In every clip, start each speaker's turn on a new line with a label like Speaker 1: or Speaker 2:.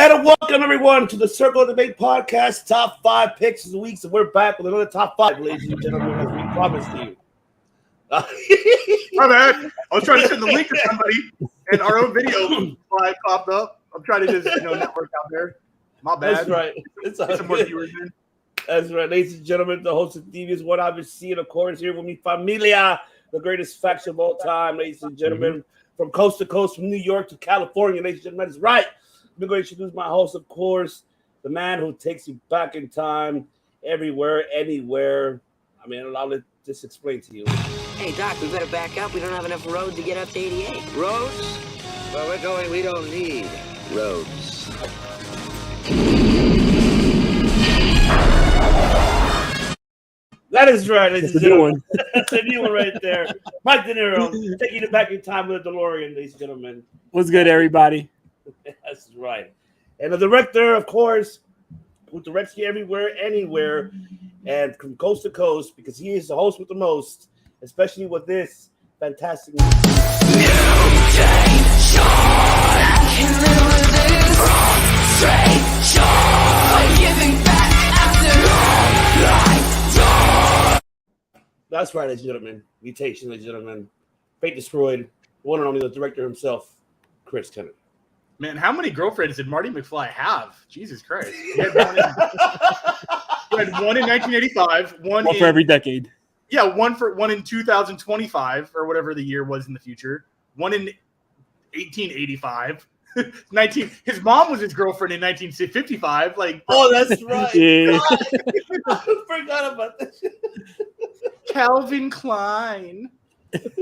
Speaker 1: And welcome everyone to the Circle of Debate Podcast, top 5 picks of the week. So we're back with another top 5, ladies and gentlemen, as we promised you.
Speaker 2: My bad. I was trying to send the link to somebody, and our own video popped up. I'm trying to just network out there. My bad.
Speaker 1: That's right. It's
Speaker 2: some more viewers in.
Speaker 1: That's right, ladies and gentlemen. The host of Devious What I've been seeing, of course, here with me, Familia, the greatest faction of all time, ladies and gentlemen, from coast to coast, from New York to California, ladies and gentlemen. That's right. I'm going to introduce my host, of course, the man who takes you back in time, everywhere, anywhere. I mean, I'll let this explain to you.
Speaker 3: Hey, Doc, we better back up. We don't have enough road to get up to 88.
Speaker 4: Roads? Well, we're going, we don't need roads.
Speaker 1: That is right, ladies and gentlemen. That's a new one right there. Mike De Niro, taking it back in time with a DeLorean, ladies and gentlemen.
Speaker 5: What's good, everybody?
Speaker 1: That's right. And the director, of course, who directs you everywhere, anywhere, and from coast to coast, because he is the host with the most, especially with this fantastic That's right, ladies and gentlemen. Mutation, ladies and gentlemen. Fate Destroyed, one and only the director himself, Chris Kennedy.
Speaker 2: Man, how many girlfriends did Marty McFly have? Jesus Christ. He had one in 1985. One
Speaker 5: for every decade.
Speaker 2: Yeah, one in 2025 or whatever the year was in the future. One in 1885. His mom was his girlfriend in 1955. Like,
Speaker 1: oh, that's right.
Speaker 5: Yeah.
Speaker 1: I forgot about this.
Speaker 2: Calvin Klein.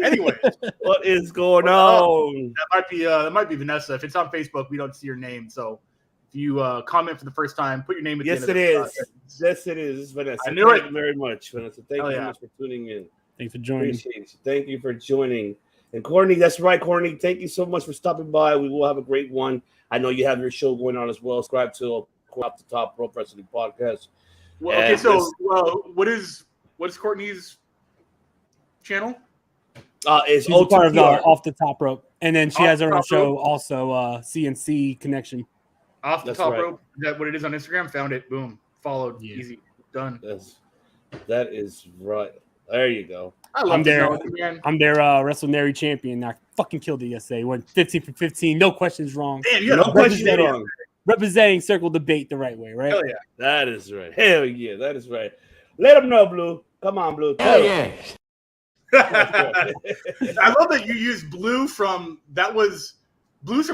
Speaker 2: Anyway,
Speaker 1: what is going on?
Speaker 2: That might be Vanessa. If it's on Facebook, we don't see your name. So if you comment for the first time, put your name at the end of the
Speaker 1: Yes, it is. It's Vanessa.
Speaker 2: I knew
Speaker 1: Thank you very much, Vanessa. Thank you very much for tuning in.
Speaker 5: Thanks for joining.
Speaker 1: Appreciate you. Thank you for joining. And Courtney, that's right, Courtney. Thank you so much for stopping by. We will have a great one. I know you have your show going on as well. Subscribe to Off the Top Pro Wrestling Podcast.
Speaker 2: Well, okay, so what is Courtney's channel?
Speaker 1: It's
Speaker 5: She's part of Off the Top Rope, and then she has her own show also, CNC Connection.
Speaker 2: Off the Top Rope. Is that what it is on Instagram? Found it. Boom. Followed. Yeah. Easy. Done.
Speaker 1: That is right. There you go.
Speaker 5: I'm their WrestleNary champion. I fucking killed it yesterday. Went 15 for 15. No questions wrong.
Speaker 2: Damn, you got no questions wrong.
Speaker 5: Representing Circle Debate the right way, right?
Speaker 2: Hell yeah.
Speaker 1: That is right. Hell yeah. That is right. Let them know, Blue. Come on, Blue.
Speaker 4: Hell yeah.
Speaker 2: I love that you used Blue from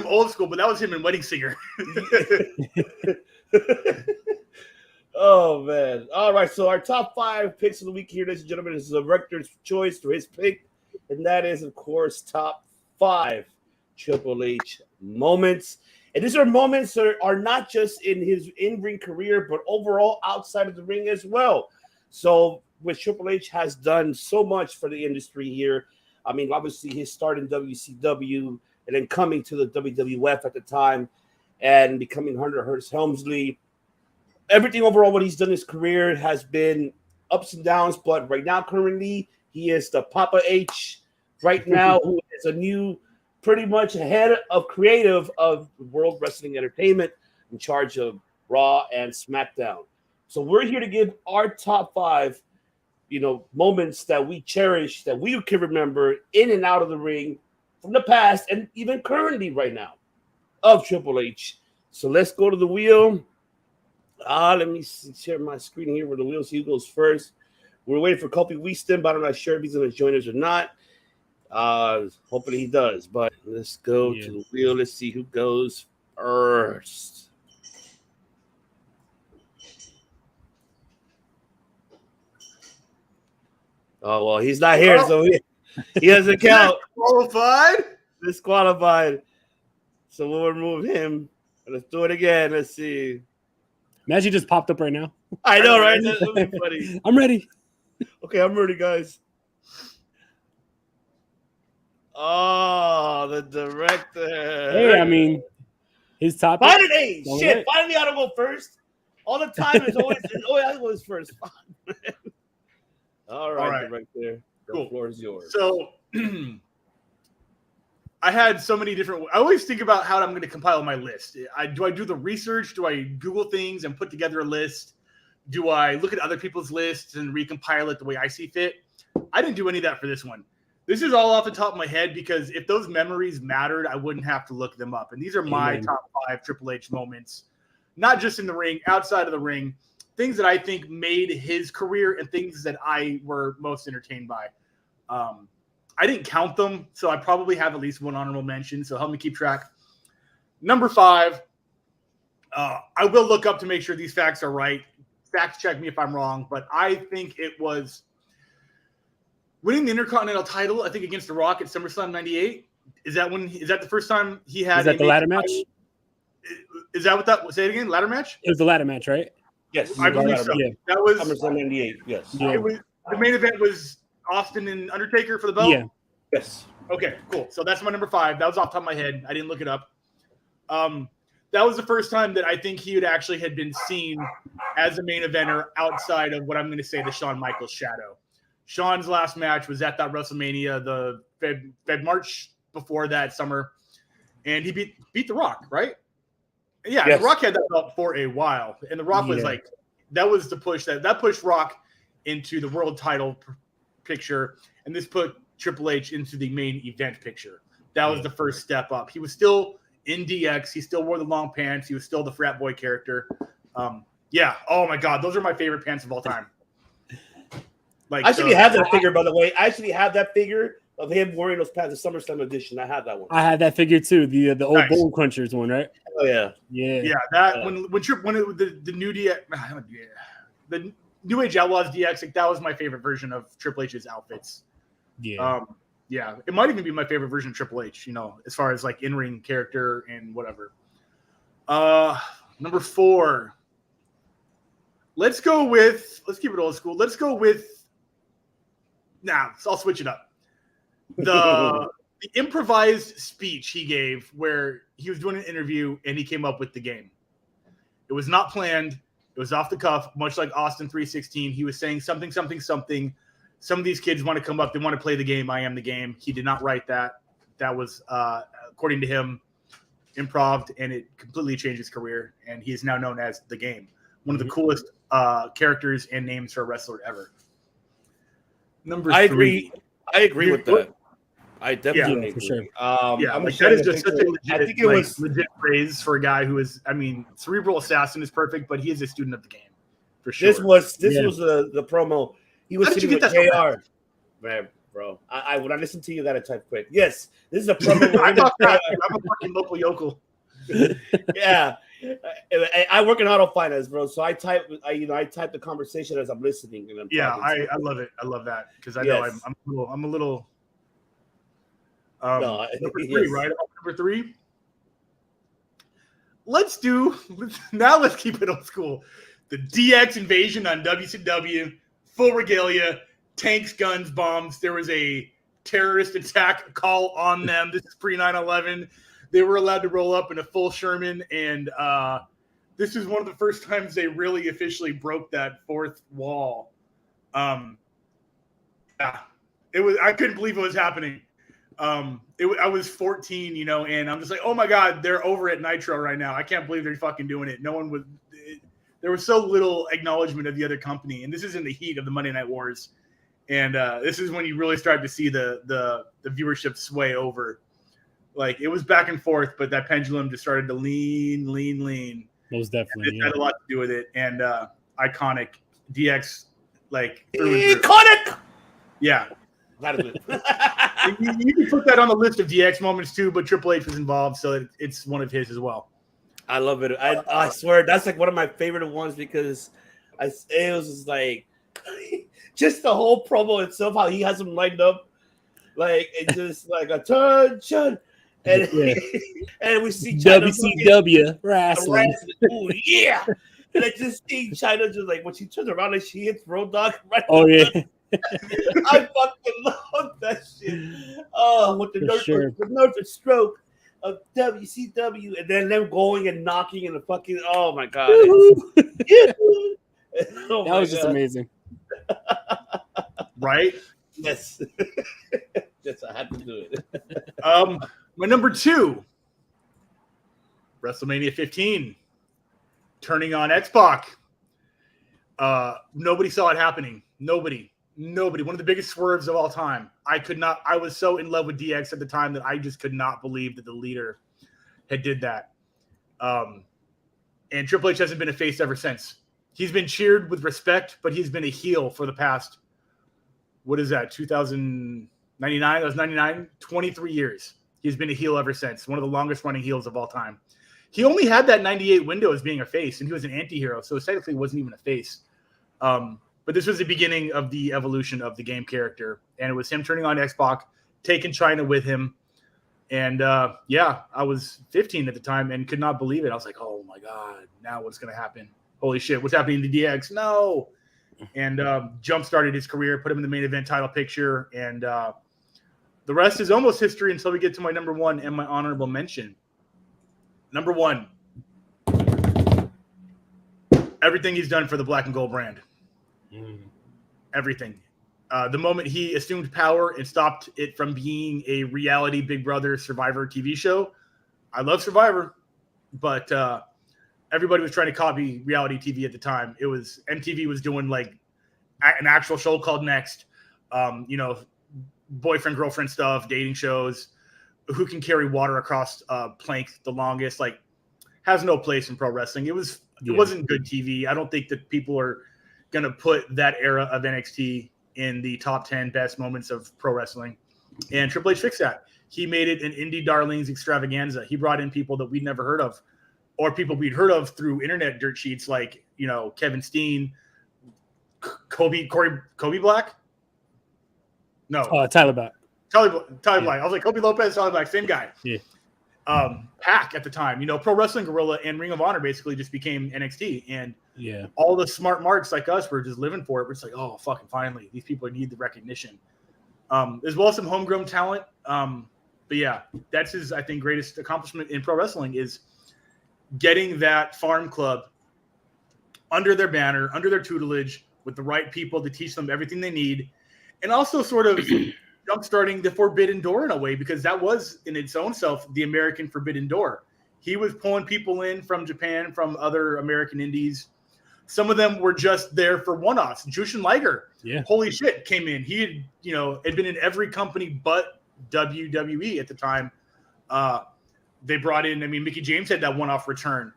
Speaker 2: Old School, but that was him in Wedding Singer.
Speaker 1: Oh man. All right, so our top 5 picks of the week here, ladies and gentlemen, is the director's choice for his pick, and that is, of course, top 5 Triple H moments. And these are moments that are not just in his in-ring career, but overall outside of the ring as well. So which Triple H has done so much for the industry here. I mean, obviously his start in WCW and then coming to the WWF at the time and becoming Hunter Hearst Helmsley. Everything overall, what he's done in his career has been ups and downs, but right now, currently, he is the Papa H right now, who is a new, pretty much head of creative of World Wrestling Entertainment, in charge of Raw and SmackDown. So we're here to give our top 5 moments that we cherish, that we can remember in and out of the ring from the past and even currently right now of Triple H. So let's go to the wheel. Let me share my screen here where the wheel. See who goes first. We're waiting for Kofi Weaston, but I'm not sure if he's going to join us or not. Hopefully he does, but let's go to the wheel. Let's see who goes first. Oh, well, he's not here, so he doesn't count. Disqualified. So we'll remove him. Let's do it again. Let's see.
Speaker 5: Imagine just popped up right now.
Speaker 1: I know, right? That would be funny.
Speaker 5: I'm ready.
Speaker 1: Okay, I'm ready, guys. Oh, the director.
Speaker 5: Hey, I mean, his top.
Speaker 1: Finally, shit. Finally, I don't go first. All the time is always I go first. All right, right there. The floor is yours.
Speaker 2: So I had so many different. I always think about how I'm going to compile my list. Do I do the research? Do I Google things and put together a list? Do I look at other people's lists and recompile it the way I see fit? I didn't do any of that for this one. This is all off the top of my head because if those memories mattered, I wouldn't have to look them up. And these are my top 5 Triple H moments, not just in the ring, outside of the ring, things that I think made his career and things that I were most entertained by. I didn't count them, so I probably have at least one honorable mention, so help me keep track. Number 5, I will look up to make sure these facts are right. Fact check me if I'm wrong, but I think it was winning the Intercontinental title, I think, against The Rock at SummerSlam 98. Is that the first time he had?
Speaker 5: Is that the ladder match?
Speaker 2: Is that what that was? Say it again, ladder match?
Speaker 5: It was the ladder match, right?
Speaker 1: Yes.
Speaker 2: I believe so.
Speaker 5: Yeah.
Speaker 2: That was
Speaker 1: SummerSlam 98, yes.
Speaker 5: Yeah.
Speaker 2: It was, the main event was Austin and Undertaker for the belt?
Speaker 5: Yeah.
Speaker 1: Yes.
Speaker 2: Okay, cool. So that's my number 5. That was off the top of my head. I didn't look it up. That was the first time that I think he had been seen as a main eventer outside of what I'm going to say the Shawn Michaels shadow. Shawn's last match was at that WrestleMania, the Feb March before that summer, and he beat The Rock, right? Yeah, yes. The Rock had that belt for a while, and The Rock was like, that was the push that pushed Rock into the world title picture, and this put Triple H into the main event picture. That was the first step up. He was still in DX. He still wore the long pants. He was still the frat boy character. Yeah. Oh my God, those are my favorite pants of all time.
Speaker 1: Like, I actually have that figure, by the way. I actually have that figure of him wearing those pants, the SummerSlam edition. I have that one.
Speaker 5: I had that figure too. The old Bone Crunchers one, right?
Speaker 1: Oh yeah,
Speaker 2: yeah. That when the new DX, the New Age Outlaws DX, like, that was my favorite version of Triple H's outfits.
Speaker 5: Yeah.
Speaker 2: Yeah, it might even be my favorite version of Triple H, as far as like in-ring character and whatever. Number 4. Let's keep it old school. Let's go with, I'll switch it up. The improvised speech he gave where he was doing an interview and he came up with the game. It was not planned. It was off the cuff, much like Austin 316. He was saying something. Some of these kids want to come up. They want to play the game. I am the game. He did not write that. That was, according to him, improv, and it completely changed his career. And he is now known as the Game. One of the coolest characters and names for a wrestler ever. Number 3.
Speaker 1: I agree with that. I definitely agree.
Speaker 5: For sure.
Speaker 2: That is just such a legit phrase for a guy who is, cerebral assassin is perfect, but he is a student of the game. For sure.
Speaker 1: This was the promo. He was sitting with JR. Man, bro. When I listen to you, that I type quick. Yes, this is a promo.
Speaker 2: I'm a fucking local yokel.
Speaker 1: Yeah. I work in auto finance, bro. So I type the conversation as I'm listening. And
Speaker 2: I love it. I love that because I know I'm a little. Number 3, right? Number 3. Let's keep it old school. The DX invasion on WCW. Full regalia, tanks, guns, bombs. There was a terrorist attack call on them. This is pre 9/11. They were allowed to roll up in a full Sherman, and this is one of the first times they really officially broke that fourth wall. It was. I couldn't believe it was happening. I was 14, and I'm just like, oh my God, they're over at Nitro right now. I can't believe they're fucking doing it. No one was. There was so little acknowledgement of the other company, and this is in the heat of the Monday Night Wars, and this is when you really start to see the viewership sway over. Like, it was back and forth, but that pendulum just started to lean.
Speaker 5: Most definitely,
Speaker 2: it had a lot to do with it, and iconic DX, like
Speaker 1: iconic.
Speaker 2: Yeah, you can put that on the list of DX moments too, but Triple H was involved, so it's one of his as well.
Speaker 1: I love it. I swear that's like one of my favorite ones because it was just like just the whole promo itself, how he has them lined up, like it's just like attention, and and we see China
Speaker 5: WCW wrestling.
Speaker 1: Oh yeah, and I just see China just like when she turns around and she hits Road Dogg right.
Speaker 5: Oh yeah,
Speaker 1: I fucking love that shit. Oh, with the nervous stroke of WCW, and then them going and knocking in the fucking. Oh my God!
Speaker 5: That was just amazing,
Speaker 2: right?
Speaker 1: Yes, yes, I had to do it.
Speaker 2: My number 2, WrestleMania 15, turning on X-Pac. Nobody saw it happening. Nobody. One of the biggest swerves of all time. I was so in love with DX at the time that I just could not believe that the leader had did that. And Triple H hasn't been a face ever since. He's been cheered with respect, but he's been a heel for the past, what is that, 2099? That was 99? 23 years. He's been a heel ever since. One of the longest running heels of all time. He only had that 98 window as being a face, and he was an anti-hero, so technically wasn't even a face. But this was the beginning of the evolution of the game character, and it was him turning on X-Pac, taking China with him. And I was 15 at the time and could not believe it. I was like, oh my God, now what's going to happen? Holy shit, what's happening to DX? No. And jump-started his career, put him in the main event title picture, and the rest is almost history until we get to my number 1 and my honorable mention. Number 1, everything he's done for the Black and Gold brand. Everything. The moment he assumed power and stopped it from being a reality Big Brother Survivor TV show. I love Survivor, but everybody was trying to copy reality TV at the time. It was MTV was doing like an actual show called Next, boyfriend, girlfriend stuff, dating shows, who can carry water across plank the longest, like has no place in pro wrestling. It wasn't good TV. I don't think that people are going to put that era of NXT in the top 10 best moments of pro wrestling. And Triple H fixed that. He made it an indie darlings extravaganza. He brought in people that we'd never heard of, or people we'd heard of through internet dirt sheets, like, Kevin Steen, Kobe Black. No,
Speaker 5: Tyler Black.
Speaker 2: Tyler Black. I was like, Kobe Lopez, Tyler Black, same guy.
Speaker 5: Yeah.
Speaker 2: Pac at the time, Pro Wrestling Guerrilla and Ring of Honor basically just became NXT, and all the smart marks like us were just living for it. We're just like, oh, fucking finally, these people need the recognition. As well as some homegrown talent. But yeah, that's his, I think, greatest accomplishment in pro wrestling is getting that farm club under their banner, under their tutelage, with the right people to teach them everything they need, and also sort of jump-starting the Forbidden Door in a way, because that was in its own self the American Forbidden Door. He was pulling people in from Japan, from other American indies. Some of them were just there for one-offs. Jushin Liger, holy shit, came in. He had been in every company but WWE at the time. They brought in, Mickey James had that one-off return.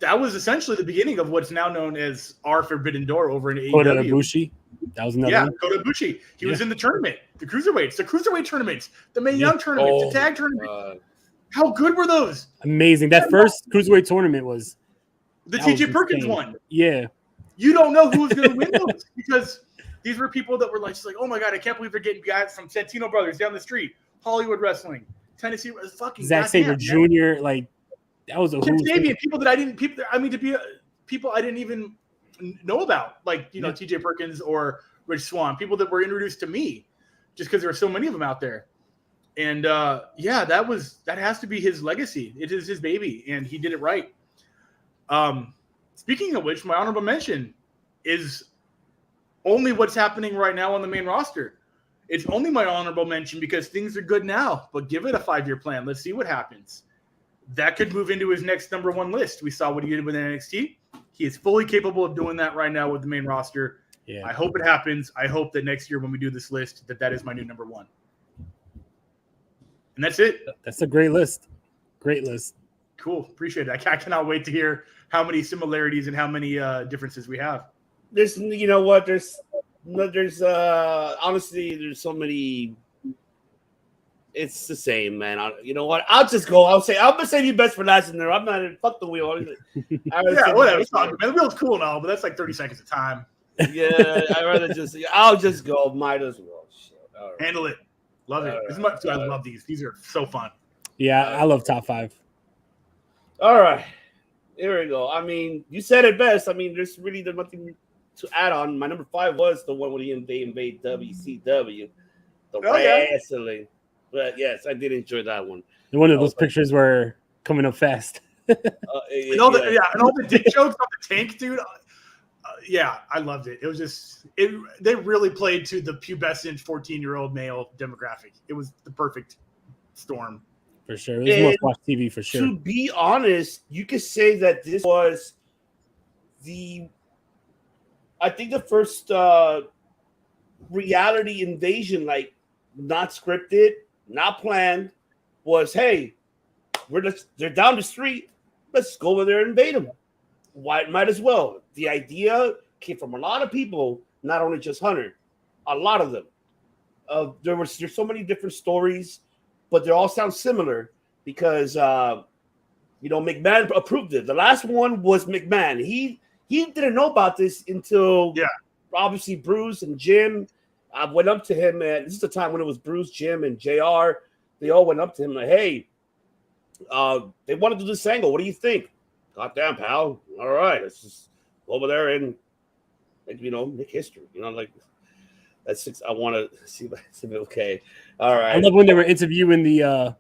Speaker 2: That was essentially the beginning of what's now known as our Forbidden Door over in AEW.
Speaker 5: Kota Ibushi. That was another one.
Speaker 2: Kota Ibushi. He was in the tournament, the cruiserweight tournaments, the Mae Young tournament, the tag tournament. How good were those? Amazing.
Speaker 5: That first cruiserweight tournament was
Speaker 2: the TJ Perkins one.
Speaker 5: Yeah.
Speaker 2: You don't know who was going to win those because these were people that were like, oh my God, I can't believe they're getting guys from Santino Brothers down the street, Hollywood Wrestling, Tennessee, fucking
Speaker 5: Zack Sabre Jr. Like that was a
Speaker 2: Kim Sabian, people I didn't even know about, like TJ Perkins or Rich Swann, people that were introduced to me just because there were so many of them out there. And that has to be his legacy. It is his baby, and he did it right. Speaking of which, my honorable mention is only what's happening right now on the main roster. It's only my honorable mention because things are good now, but give it a 5-year plan. Let's see what happens. That could move into his next number 1 list. We saw what he did with NXT. He is fully capable of doing that right now with the main roster. Yeah. I hope it happens. I hope that next year when we do this list, that is my new number 1. And that's it.
Speaker 5: That's a great list. Great list.
Speaker 2: Cool. Appreciate it. I cannot wait to hear how many similarities and how many differences we have.
Speaker 1: There's, there's honestly, there's so many. It's the same, man. You know what? I'll just go. I'm gonna save you best for last in there. I'm not fuck the wheel.
Speaker 2: Whatever. It's fine, man. The wheel's cool and all, but that's like 30 seconds of time.
Speaker 1: Yeah, I'll just go. Might as well. Shit.
Speaker 2: Right. Handle it. Love it. As much as I love these. These are so fun.
Speaker 5: Yeah, I love top 5.
Speaker 1: All right. Here we go. You said it best. There's nothing to add on. My number 5 was the one where they invade WCW. The wrestling. But yes, I did enjoy that one.
Speaker 5: And one of those pictures were coming up fast.
Speaker 2: And all the dick jokes on the tank, dude. I loved it. It was just they really played to the pubescent 14-year-old male demographic. It was the perfect storm.
Speaker 5: For sure. It was most watched TV for sure.
Speaker 1: To be honest, you could say that this was I think the first reality invasion, like not scripted, not planned, was, hey, they're down the street. Let's go over there and invade them. Why? Might as well. The idea came from a lot of people, not only just Hunter. A lot of them. There's so many different stories, but they all sound similar because McMahon approved it. The last one was McMahon. He didn't know about this until obviously Bruce and Jim went up to him, and this is the time when it was Bruce, Jim, and JR. They all went up to him like, hey, they want to do this angle. What do you think? Goddamn, pal. All right, let's just go over there and make history. That's I want to see if it's okay. All right.
Speaker 5: I love when they were interviewing the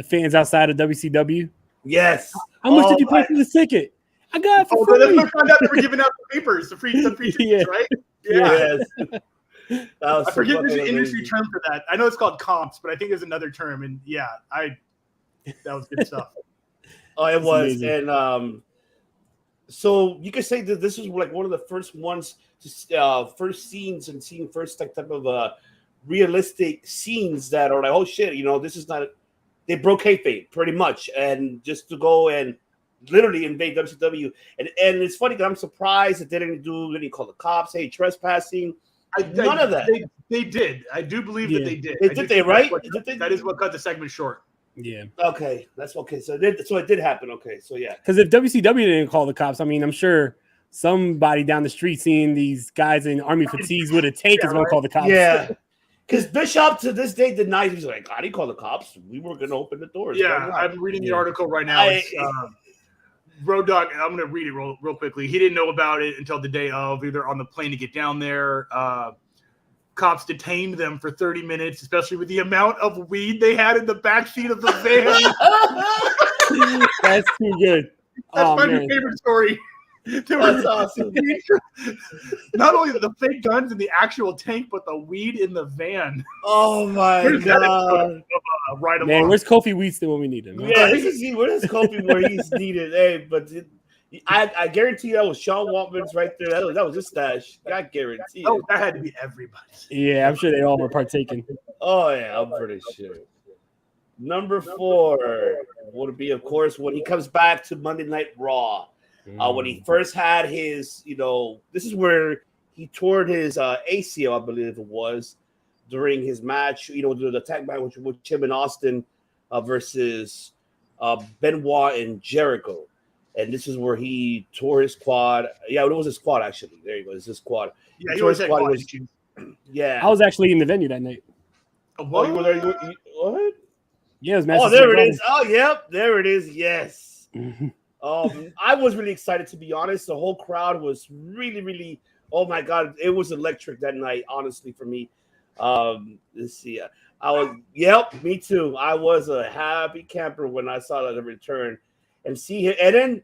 Speaker 5: fans outside of WCW.
Speaker 1: Yes.
Speaker 5: How much did you pay for the ticket? I got it for free.
Speaker 2: That's when I found out they were giving out the papers, the free tickets, right? Yeah.
Speaker 1: Yes.
Speaker 2: I forget there's an industry term for that. I know it's called comps, but I think there's another term. And that was good stuff.
Speaker 1: Oh, it
Speaker 5: That's
Speaker 1: was.
Speaker 5: amazing.
Speaker 1: And so you could say that this was like one of the first ones, first scenes and seeing first type of realistic scenes that are like, oh shit, this is not. They broke kayfabe pretty much, and just to go and literally invade WCW, and it's funny because I'm surprised that they didn't call the cops, hey, trespassing. None of that.
Speaker 2: They did. I do believe that they did.
Speaker 1: Did they, right?
Speaker 2: That is what cut the segment short.
Speaker 5: Yeah.
Speaker 1: Okay, that's okay. So it did happen. Okay, so yeah.
Speaker 5: Because if WCW didn't call the cops, I mean, I'm sure somebody down the street seeing these guys in army fatigues with a tank is going to call the cops.
Speaker 1: Yeah. Because Bishop to this day denies. He's like, I didn't call the cops. We were going to open the doors.
Speaker 2: Yeah, I'm reading the article right now. Road Dogg, I'm going to read it real quickly. He didn't know about it until the day of, either on the plane to get down there. Cops detained them for 30 minutes, especially with the amount of weed they had in the backseat of the van.
Speaker 5: That's too good.
Speaker 2: That's my favorite story.
Speaker 1: That's awesome.
Speaker 2: Not only the fake guns in the actual tank, but the weed in the van.
Speaker 1: Oh my god!
Speaker 2: Right,
Speaker 5: man, where's Kofi Wheatston when we need him?
Speaker 1: Yeah, where's Kofi where he's needed? Hey, but I guarantee that was Sean Waltman's right there. That was his stash. I guarantee.
Speaker 2: Oh, that had to be everybody.
Speaker 5: Yeah, I'm sure they all were partaking.
Speaker 1: Oh yeah, I'm pretty sure. Number 4 would be, of course, when he comes back to Monday Night Raw. When he first had his, this is where he tore his ACL, I believe it was, during his match, the tag match with him and Austin versus Benoit and Jericho. And this is where he tore his quad. Yeah, it was his quad, actually. There you go. It's his quad.
Speaker 2: Yeah, he always had quad issues.
Speaker 1: Yeah.
Speaker 5: I was actually in the venue that night.
Speaker 1: What? You were there? What?
Speaker 5: Yeah, it was Madison.
Speaker 1: Oh, there it is. Oh, yep. There it is. Yes. I was really excited, to be honest. The whole crowd was really, really, oh my god, it was electric that night, honestly, for me. Let's see. Me too. I was a happy camper when I saw that return and see him,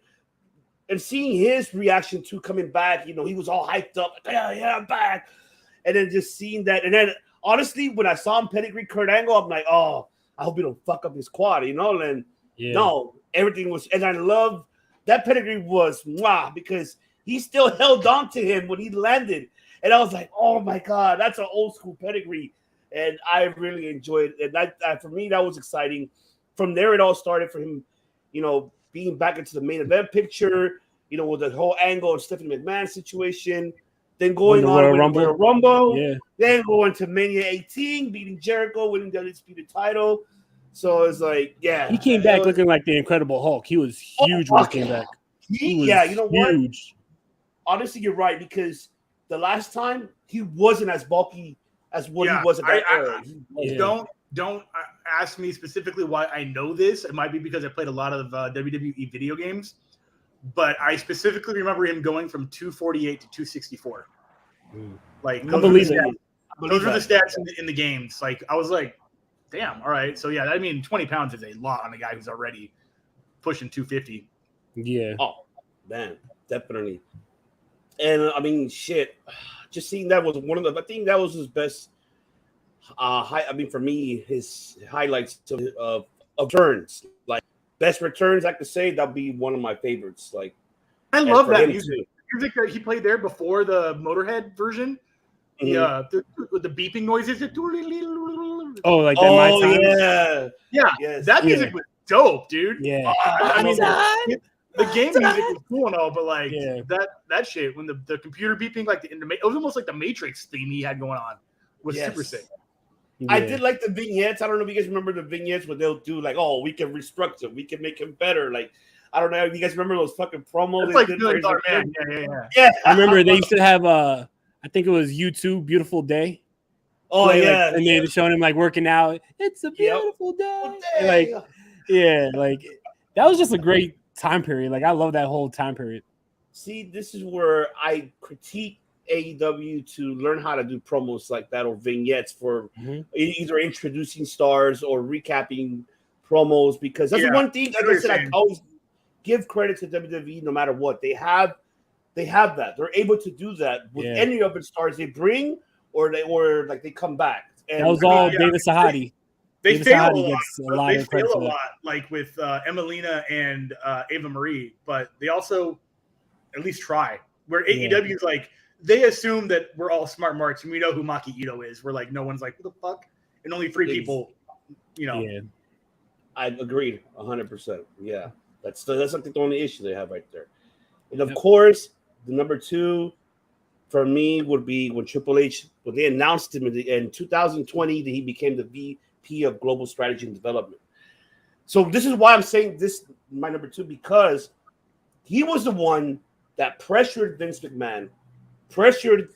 Speaker 1: and seeing his reaction to coming back. He was all hyped up, like, yeah, I'm back. And then just seeing that, and then honestly, when I saw him pedigree Kurt Angle, I'm like, oh, I hope he don't fuck up his quad, and no. Everything was, and I love that pedigree was because he still held on to him when he landed, and I was like, oh my god, that's an old school pedigree, and I really enjoyed it. And that for me, that was exciting. From there, it all started for him, being back into the main event picture, with the whole Angle and Stephanie McMahon situation, then going on with Royal Rumble, then going to Mania 18, beating Jericho, winning the undisputed title. So it's like, yeah.
Speaker 5: He came back looking like the Incredible Hulk. He was huge when he came back.
Speaker 1: He was huge. What? Honestly, you're right, because the last time he wasn't as bulky as what he was at that era.
Speaker 2: Don't ask me specifically why I know this. It might be because I played a lot of WWE video games, but I specifically remember him going from 248 to 264. Like, those are the stats in the games. Like, I was like, damn, all right. So, yeah, 20 pounds is a lot on a guy who's already pushing 250.
Speaker 5: Yeah.
Speaker 1: Oh, man, definitely. And, shit, just seeing that was I think that was his best, for me, his highlights of of returns. Like best returns, I could say that'd be one of my favorites. Like
Speaker 2: I love that music.
Speaker 1: Too.
Speaker 2: Music that he played there before the Motorhead version.
Speaker 1: Mm-hmm.
Speaker 2: The beeping noises.
Speaker 5: Oh, like that. My time.
Speaker 2: Yeah.
Speaker 1: Yes.
Speaker 2: That music was dope, dude.
Speaker 5: Yeah.
Speaker 2: I mean, the game music was cool and all, but like
Speaker 5: Yeah.
Speaker 2: that shit when the computer beeping, like it was almost like the Matrix theme he had going on was super sick.
Speaker 5: Yeah.
Speaker 1: I did like the vignettes. I don't know if you guys remember the vignettes where they'll do like, oh, we can restructure, we can make him better. Like, I don't know if you guys remember those fucking promos.
Speaker 2: It's like $1 million man.
Speaker 1: Yeah.
Speaker 5: I remember they used to have I think it was YouTube Beautiful Day.
Speaker 1: Oh yeah.
Speaker 5: And they were showing him like working out. It's a beautiful day. Like, yeah, like that was just a great time period. Like I love that whole time period.
Speaker 1: See, this is where I critique AEW to learn how to do promos like that or vignettes for either introducing stars or recapping promos, because that's the one thing. Like I said, I always give credit to WWE no matter what. They have that. They're able to do that with any of the stars they bring or they come back. And
Speaker 5: that was all David Sahadi.
Speaker 2: They fail a lot, like with Emelina and Ava Marie, but they also at least try. Where AEW is like, they assume that we're all smart marks and we know who Maki Ito is. We're like, no one's like, what the fuck? And only 3 people,
Speaker 5: Yeah.
Speaker 1: I agreed 100%. Yeah. That's like the only issue they have right there. And of course, the number 2 for me would be when Triple H, when they announced him in 2020 that he became the VP of Global Strategy and Development. So this is why I'm saying this my number 2, because he was the one that pressured Vince McMahon, pressured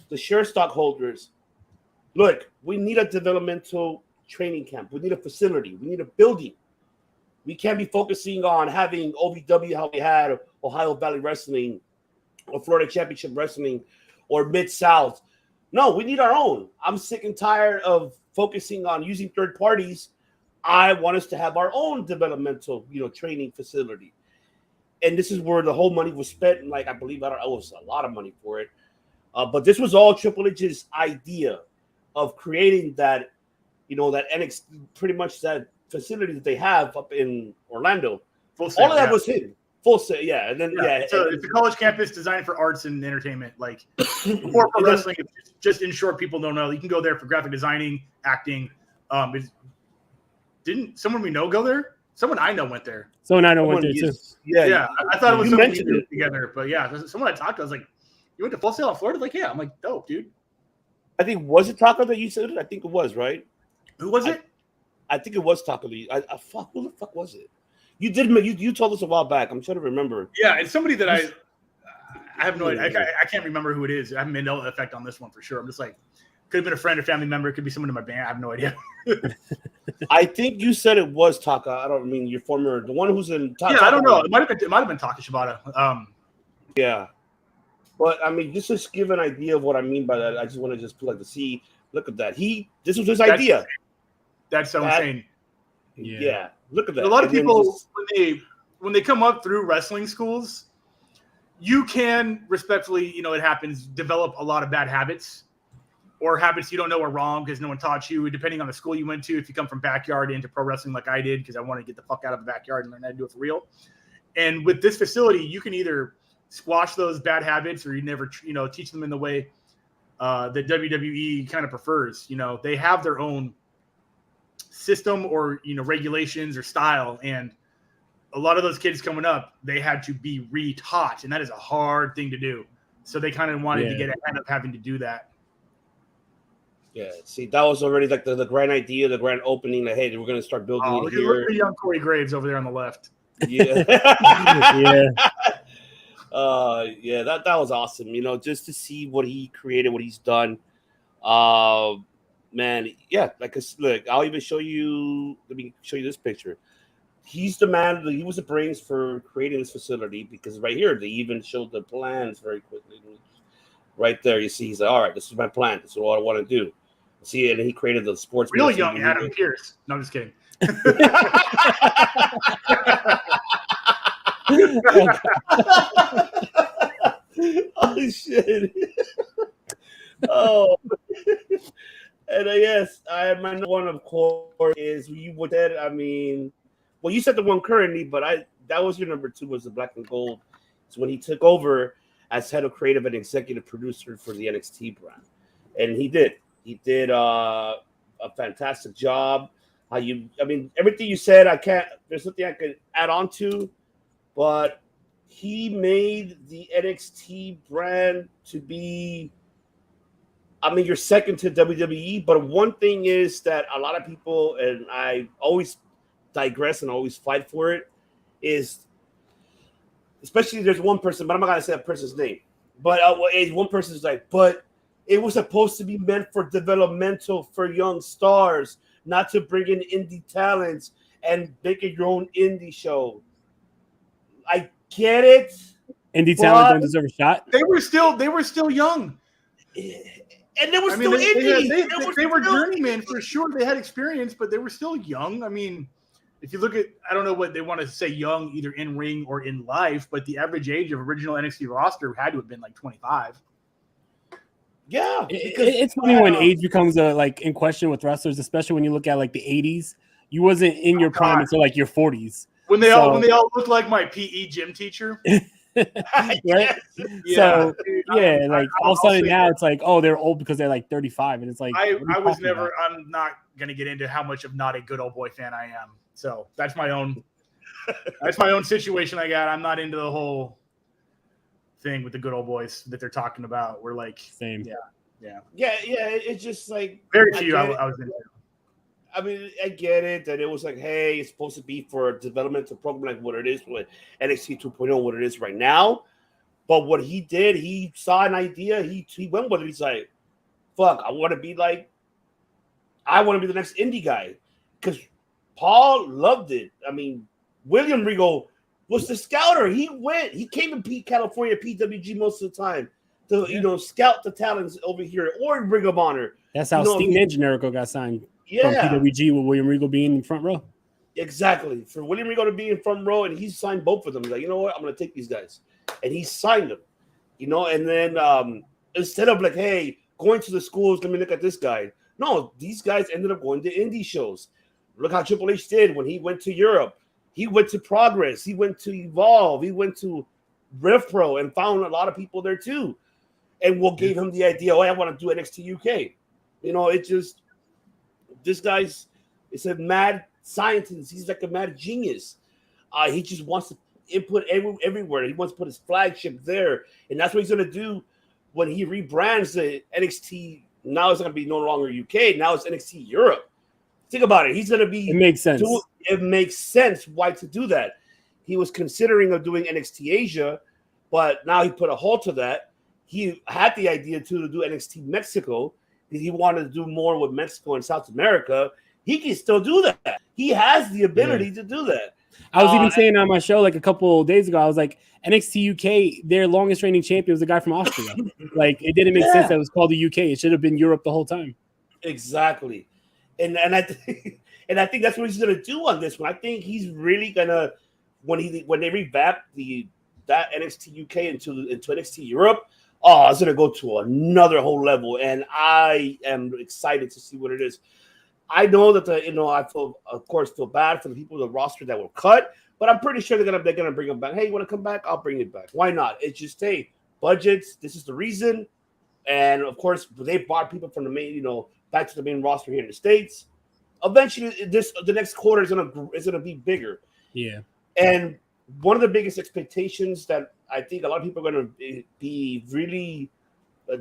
Speaker 1: the share stockholders. Look, we need a developmental training camp. We need a facility. We need a building. We can't be focusing on having OVW how we had Ohio Valley Wrestling or Florida Championship Wrestling or Mid-South. No, we need our own. I'm sick and tired of focusing on using third parties. I want us to have our own developmental, training facility. And this is where the whole money was spent. And I believe it was a lot of money for it. But this was all Triple H's idea of creating that, that NXT, pretty much that facility that they have up in Orlando. All of that was hidden. Full set, yeah. And then,
Speaker 2: So it's a college campus designed for arts and entertainment. Like, before pro wrestling, just in short, people don't know. You can go there for graphic designing, acting. Didn't someone we know go there? Someone I know went there.
Speaker 5: Someone I know went there too.
Speaker 2: Yeah. I thought it was something we did together. But someone I talked to, I was like, you went to Full Sail in Florida? Like, yeah. I'm like, dope, dude.
Speaker 1: I think, was it Taco that you said it? I think it was, right?
Speaker 2: Who was it?
Speaker 1: I think it was Taco. Who the fuck was it? You did. You told us a while back. I'm trying to remember.
Speaker 2: Yeah, it's somebody that I have no idea. I can't remember who it is. I haven't made no effect on this one for sure. I'm just like, could have been a friend or family member. It could be someone in my band. I have no idea.
Speaker 1: I think you said it was Taka. I don't mean your former, the one who's in.
Speaker 2: I don't know. It might have been Taka Shibata.
Speaker 1: Yeah, but I mean, just to give an idea of what I mean by that, I just want to to see. Look at that. This was his idea.
Speaker 2: That's so insane.
Speaker 1: Yeah. Look at that.
Speaker 2: A lot of people, when they come up through wrestling schools, you can respectfully, it happens, develop a lot of bad habits or habits you don't know are wrong because no one taught you, depending on the school you went to. If you come from backyard into pro wrestling like I did, because I wanted to get the fuck out of the backyard and learn how to do it for real. And with this facility, you can either squash those bad habits or you never, teach them in the way that WWE kind of prefers. They have their own system or regulations or style, and a lot of those kids coming up, they had to be re-taught, and that is a hard thing to do. So they kind of wanted to get ahead of having to do that. Yeah,
Speaker 1: see, that was already like the grand idea, the grand opening. Like, hey, we're going to start building it here.
Speaker 2: Look at young Corey Graves over there on the left.
Speaker 1: Yeah, that was awesome. Just to see what he created, what he's done. Man, yeah, look, I'll even show you. Let me show you this picture. He's the man. He was the brains for creating this facility, because right here they even showed the plans very quickly. Right there, you see, he's like, all right, this is my plan. This is what I want to do. See, and he created the sports.
Speaker 2: Real young Adam Pearce. No, I'm just kidding.
Speaker 1: Oh shit! Oh. And yes, my number one, of course, is you would said. I mean, well, you said the one currently, but that was your number two was the Black and Gold. It's when he took over as head of creative and executive producer for the NXT brand, and he did a fantastic job. I mean, everything you said, there's nothing I could add on to, but he made the NXT brand to be. I mean, you're second to WWE, but one thing is that a lot of people, and I always digress and always fight for it, is especially there's one person, but I'm not going to say that person's name, but one person is like, but it was supposed to be meant for developmental for young stars, not to bring in indie talents and make it your own indie show. I get it.
Speaker 5: Indie talent don't deserve a shot.
Speaker 2: They were still young.
Speaker 1: And they were still indie.
Speaker 2: They were journeymen for sure. They had experience, but they were still young. I mean, if you look at, I don't know what they want to say young, either in ring or in life, but the average age of original NXT roster had to have been like 25.
Speaker 1: Yeah,
Speaker 5: it's funny when age becomes in question with wrestlers, especially when you look at like the 80s. You wasn't in your prime until like your 40s.
Speaker 2: When they all look like my PE gym teacher.
Speaker 5: Right?
Speaker 2: Yeah.
Speaker 5: So yeah, like all of a sudden now it's like, oh, they're old because they're like 35, and it's like
Speaker 2: I'm not gonna get into how much of not a good old boy fan I am. So that's my own situation I got. I'm not into the whole thing with the good old boys that they're talking about. We're like
Speaker 5: same.
Speaker 1: Yeah. It's just like
Speaker 2: very few I was into.
Speaker 1: I mean, I get it that it was like, hey, it's supposed to be for a developmental program like what it is with NXT 2.0, what it is right now. But what he did, he saw an idea, he went with it. He's like, fuck, I want to be the next indie guy. Because Paul loved it. I mean, William Regal was the scouter. He came to California PWG most of the time to scout the talents over here or Ring of Honor.
Speaker 5: That's how Steam and Generico got signed. From PWG with William Regal being in front row.
Speaker 1: Exactly. For William Regal to be in front row, and he signed both of them. He's like, you know what? I'm going to take these guys. And he signed them. And then instead of like, hey, going to the schools, let me look at this guy. No, these guys ended up going to indie shows. Look how Triple H did when he went to Europe. He went to Progress. He went to Evolve. He went to Rev Pro and found a lot of people there too. And what gave him the idea, I want to do NXT UK. This guy's a mad scientist. He's like a mad genius. He just wants to input everywhere. He wants to put his flagship there. And that's what he's going to do when he rebrands the NXT. Now it's going to be no longer UK. Now it's NXT Europe. Think about it. He's going to be.
Speaker 5: It makes sense.
Speaker 1: It makes sense why to do that. He was considering of doing NXT Asia, but now he put a halt to that. He had the idea to do NXT Mexico. He wanted to do more with Mexico and South America. He can still do that. He has the ability to do that.
Speaker 5: I was even saying on my show like a couple of days ago, I was like, NXT UK, their longest reigning champion was a guy from Austria. Like, it didn't make sense that it was called the UK. It should have been Europe the whole time.
Speaker 1: Exactly. And I think that's what he's gonna do on this one. I think he's really gonna when they revamp that NXT UK into NXT Europe. Oh, it's gonna go to another whole level, and I am excited to see what it is. I know that I feel bad for the people of the roster that were cut, but I'm pretty sure they're gonna bring them back. Hey, you want to come back? I'll bring it back. Why not? It's just budgets. This is the reason, and of course they brought people from the main back to the main roster here in the States. Eventually, the next quarter is gonna be bigger.
Speaker 5: Yeah,
Speaker 1: and one of the biggest expectations that I think a lot of people are going to be really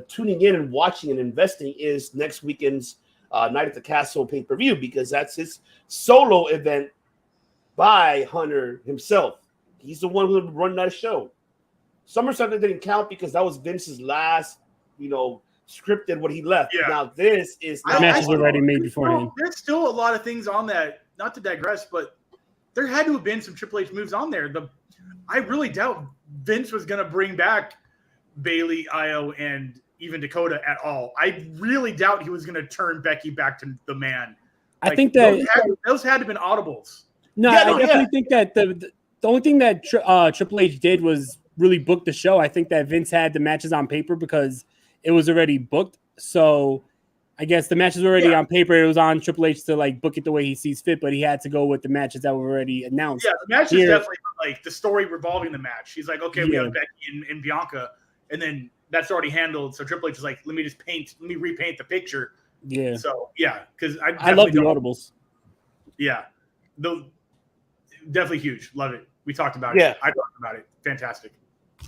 Speaker 1: tuning in and watching and investing is next weekend's Night at the Castle pay-per-view, because that's his solo event by Hunter himself. He's the one who would run that show. SummerSlam didn't count because that was Vince's last, scripted what he left.
Speaker 2: Yeah.
Speaker 1: Now this is
Speaker 5: the match is already made beforehand.
Speaker 2: There's still a lot of things on that. Not to digress, but there had to have been some Triple H moves on there. I really doubt Vince was going to bring back Bayley, Io, and even Dakota at all. I really doubt he was going to turn Becky back to the man.
Speaker 5: I think that
Speaker 2: those had to have been audibles.
Speaker 5: No, I definitely think that the only thing that Triple H did was really book the show. I think that Vince had the matches on paper because it was already booked. So I guess the match is already on paper. It was on Triple H to like book it the way he sees fit, but he had to go with the matches that were already announced.
Speaker 2: Yeah, the match is definitely like the story revolving the match. He's like, okay, we have Becky and Bianca, and then that's already handled. So Triple H is like, let me repaint the picture.
Speaker 5: Yeah.
Speaker 2: So yeah, because
Speaker 5: I love the audibles.
Speaker 2: Yeah, definitely huge. Love it. We talked about it.
Speaker 1: Yeah,
Speaker 2: I talked about it. Fantastic.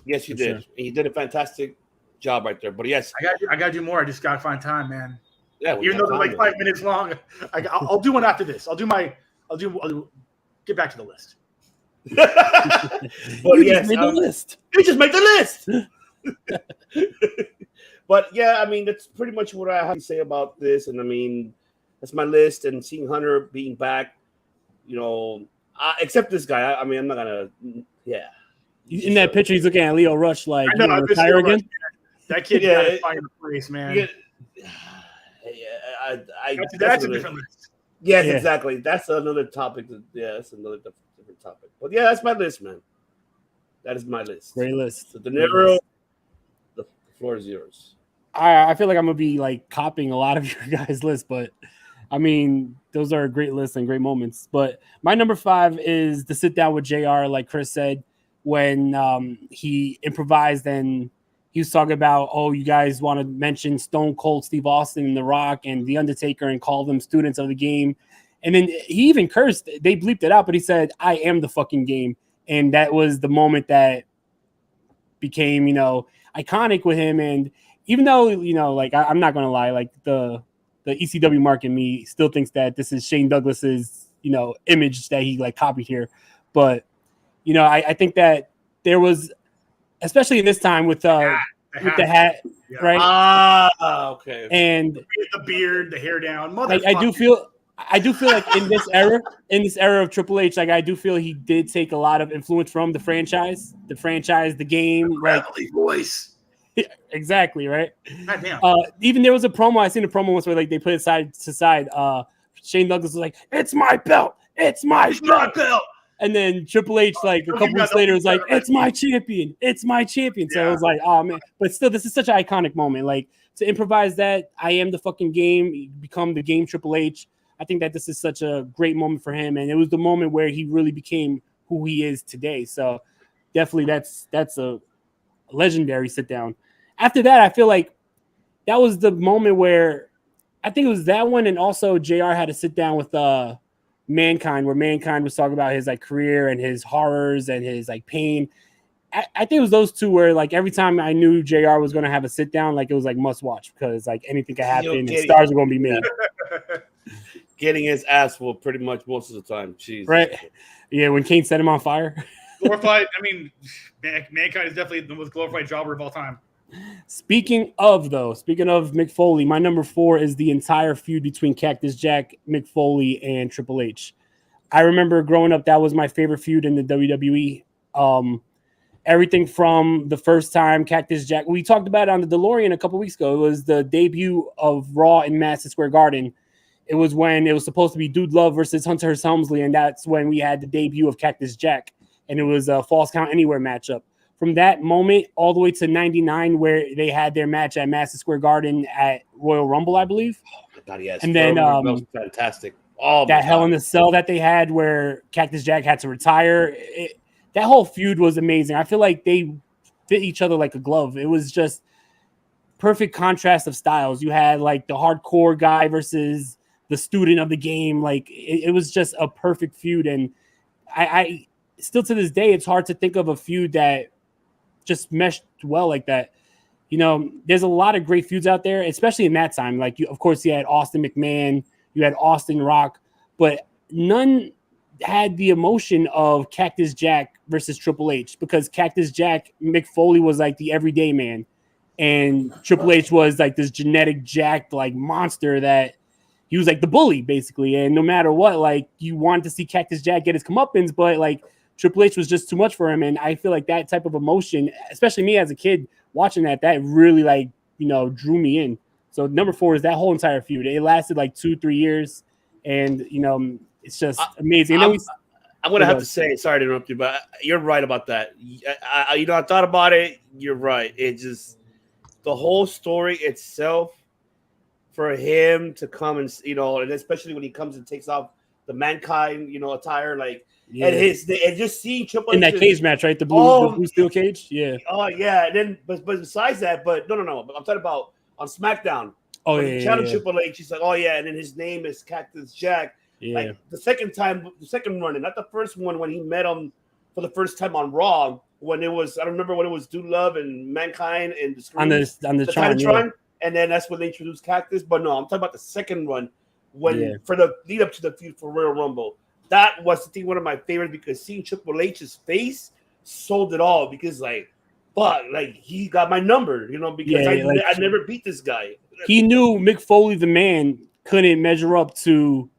Speaker 1: Yes, you did. Sure. You did a fantastic job right there. But yes,
Speaker 2: I got to do more. I just got to find time, man.
Speaker 1: Yeah,
Speaker 2: even though they're like 5 minutes long, I'll do one after this. I'll get back to the list.
Speaker 1: But yes,
Speaker 5: made the list.
Speaker 1: You just make the list. But yeah, I mean, that's pretty much what I have to say about this. And I mean, that's my list. And seeing Hunter being back, you know, except this guy. I mean, I'm not gonna. Yeah.
Speaker 5: In that picture, he's looking at Leo Rush like, you know, retire again.
Speaker 2: That kid got to find a place, man. That's a different list.
Speaker 1: Yes, exactly. That's another topic. That's another different topic. But yeah, that's my list, man. That is my list.
Speaker 5: Great list.
Speaker 1: So De Niro, the floor is yours.
Speaker 5: I feel like I'm gonna be like copying a lot of your guys' lists, but I mean, those are great lists and great moments. But my number 5 is the sit down with JR, like Chris said, when he improvised and he was talking about, oh, you guys want to mention Stone Cold Steve Austin and The Rock and The Undertaker and call them students of the game. And then he even cursed. They bleeped it out, but he said, I am the fucking game. And that was the moment that became, you know, iconic with him. And even though, you know, like, I'm not going to lie, like the ECW mark in me still thinks that this is Shane Douglas's, you know, image that he like copied here. But, you know, I think that there was, especially in this time with the hat, right?
Speaker 1: Okay.
Speaker 2: And the beard, the hair down.
Speaker 5: Like, I do feel like in this era of Triple H, like I do feel he did take a lot of influence from the franchise, the game, like
Speaker 2: voice.
Speaker 5: Exactly, right?
Speaker 2: Goddamn.
Speaker 5: Even there was a promo. I seen a promo once where like they put it side to side. Shane Douglas was like, "It's my belt, it's my belt." And then Triple H, like a couple weeks later, was like, "It's my champion, it's my champion." So it was like, oh man, but still, this is such an iconic moment. Like to improvise that, I am the fucking game, become the game Triple H. I think that this is such a great moment for him, and it was the moment where he really became who he is today. So definitely, that's a legendary sit down. After that, I feel like that was the moment where I think it was that one, and also JR had to sit down with Mankind, where Mankind was talking about his like career and his horrors and his like pain. I think it was those two where like every time I knew JR was going to have a sit down, like it was like must watch because like anything could happen and stars are going to be made.
Speaker 1: Getting his ass whooped pretty much most of the time. Jeez.
Speaker 5: Right. Yeah, when Kane set him on fire.
Speaker 2: Glorified. I mean, Mankind is definitely the most glorified jobber of all time.
Speaker 5: Speaking of Mick Foley, my number 4 is the entire feud between Cactus Jack, Mick Foley, and Triple H. I remember growing up, that was my favorite feud in the WWE. Everything from the first time Cactus Jack, we talked about it on the DeLorean a couple weeks ago. It was the debut of Raw in Madison Square Garden. It was when it was supposed to be Dude Love versus Hunter Hearst Helmsley, and that's when we had the debut of Cactus Jack, and it was a Falls Count Anywhere matchup. From that moment all the way to 99, where they had their match at Madison Square Garden at Royal Rumble, I believe.
Speaker 1: Oh my God, yes.
Speaker 5: And then
Speaker 1: that was fantastic. Oh,
Speaker 5: that Hell in a Cell that they had where Cactus Jack had to retire. That whole feud was amazing. I feel like they fit each other like a glove. It was just perfect contrast of styles. You had like the hardcore guy versus the student of the game. Like it was just a perfect feud. And I still to this day, it's hard to think of a feud that just meshed well like that. You know, there's a lot of great feuds out there, especially in that time. Like, of course, you had Austin McMahon, you had Austin Rock, but none had the emotion of Cactus Jack versus Triple H, because Cactus Jack, Mick Foley was like the everyday man, and Triple H was like this genetic jacked like monster that he was like the bully basically. And no matter what, like you wanted to see Cactus Jack get his comeuppance, but like Triple H was just too much for him. And I feel like that type of emotion, especially me as a kid watching that really like, you know, drew me in. So number 4 is that whole entire feud. It lasted like 2-3 years, and you know, it's just amazing. And then
Speaker 1: I'm going to have to say, sorry to interrupt you, but you're right about that. I thought about it. You're right. It just, the whole story itself, for him to come and and especially when he comes and takes off the Mankind, attire, like, and just seeing Triple H
Speaker 5: in that cage match, right? The blue steel cage, yeah.
Speaker 1: Oh yeah, and then but besides that, no, I'm talking about on SmackDown.
Speaker 5: Oh
Speaker 1: when he challenged
Speaker 5: yeah.
Speaker 1: Triple H, he's like, oh yeah, and then his name is Cactus Jack.
Speaker 5: Yeah.
Speaker 1: Like the second run, and not the first one when he met him for the first time on Raw. When it was, I don't remember when it was Dude Love and Mankind and the screen,
Speaker 5: on the Tron,
Speaker 1: yeah. And then that's when they introduced Cactus. But no, I'm talking about the second run for the lead up to the feud for Royal Rumble. That was one of my favorites because seeing Triple H's face sold it all. Because fuck, he got my number, because I never beat this guy.
Speaker 5: He knew Mick Foley, the man, couldn't measure up to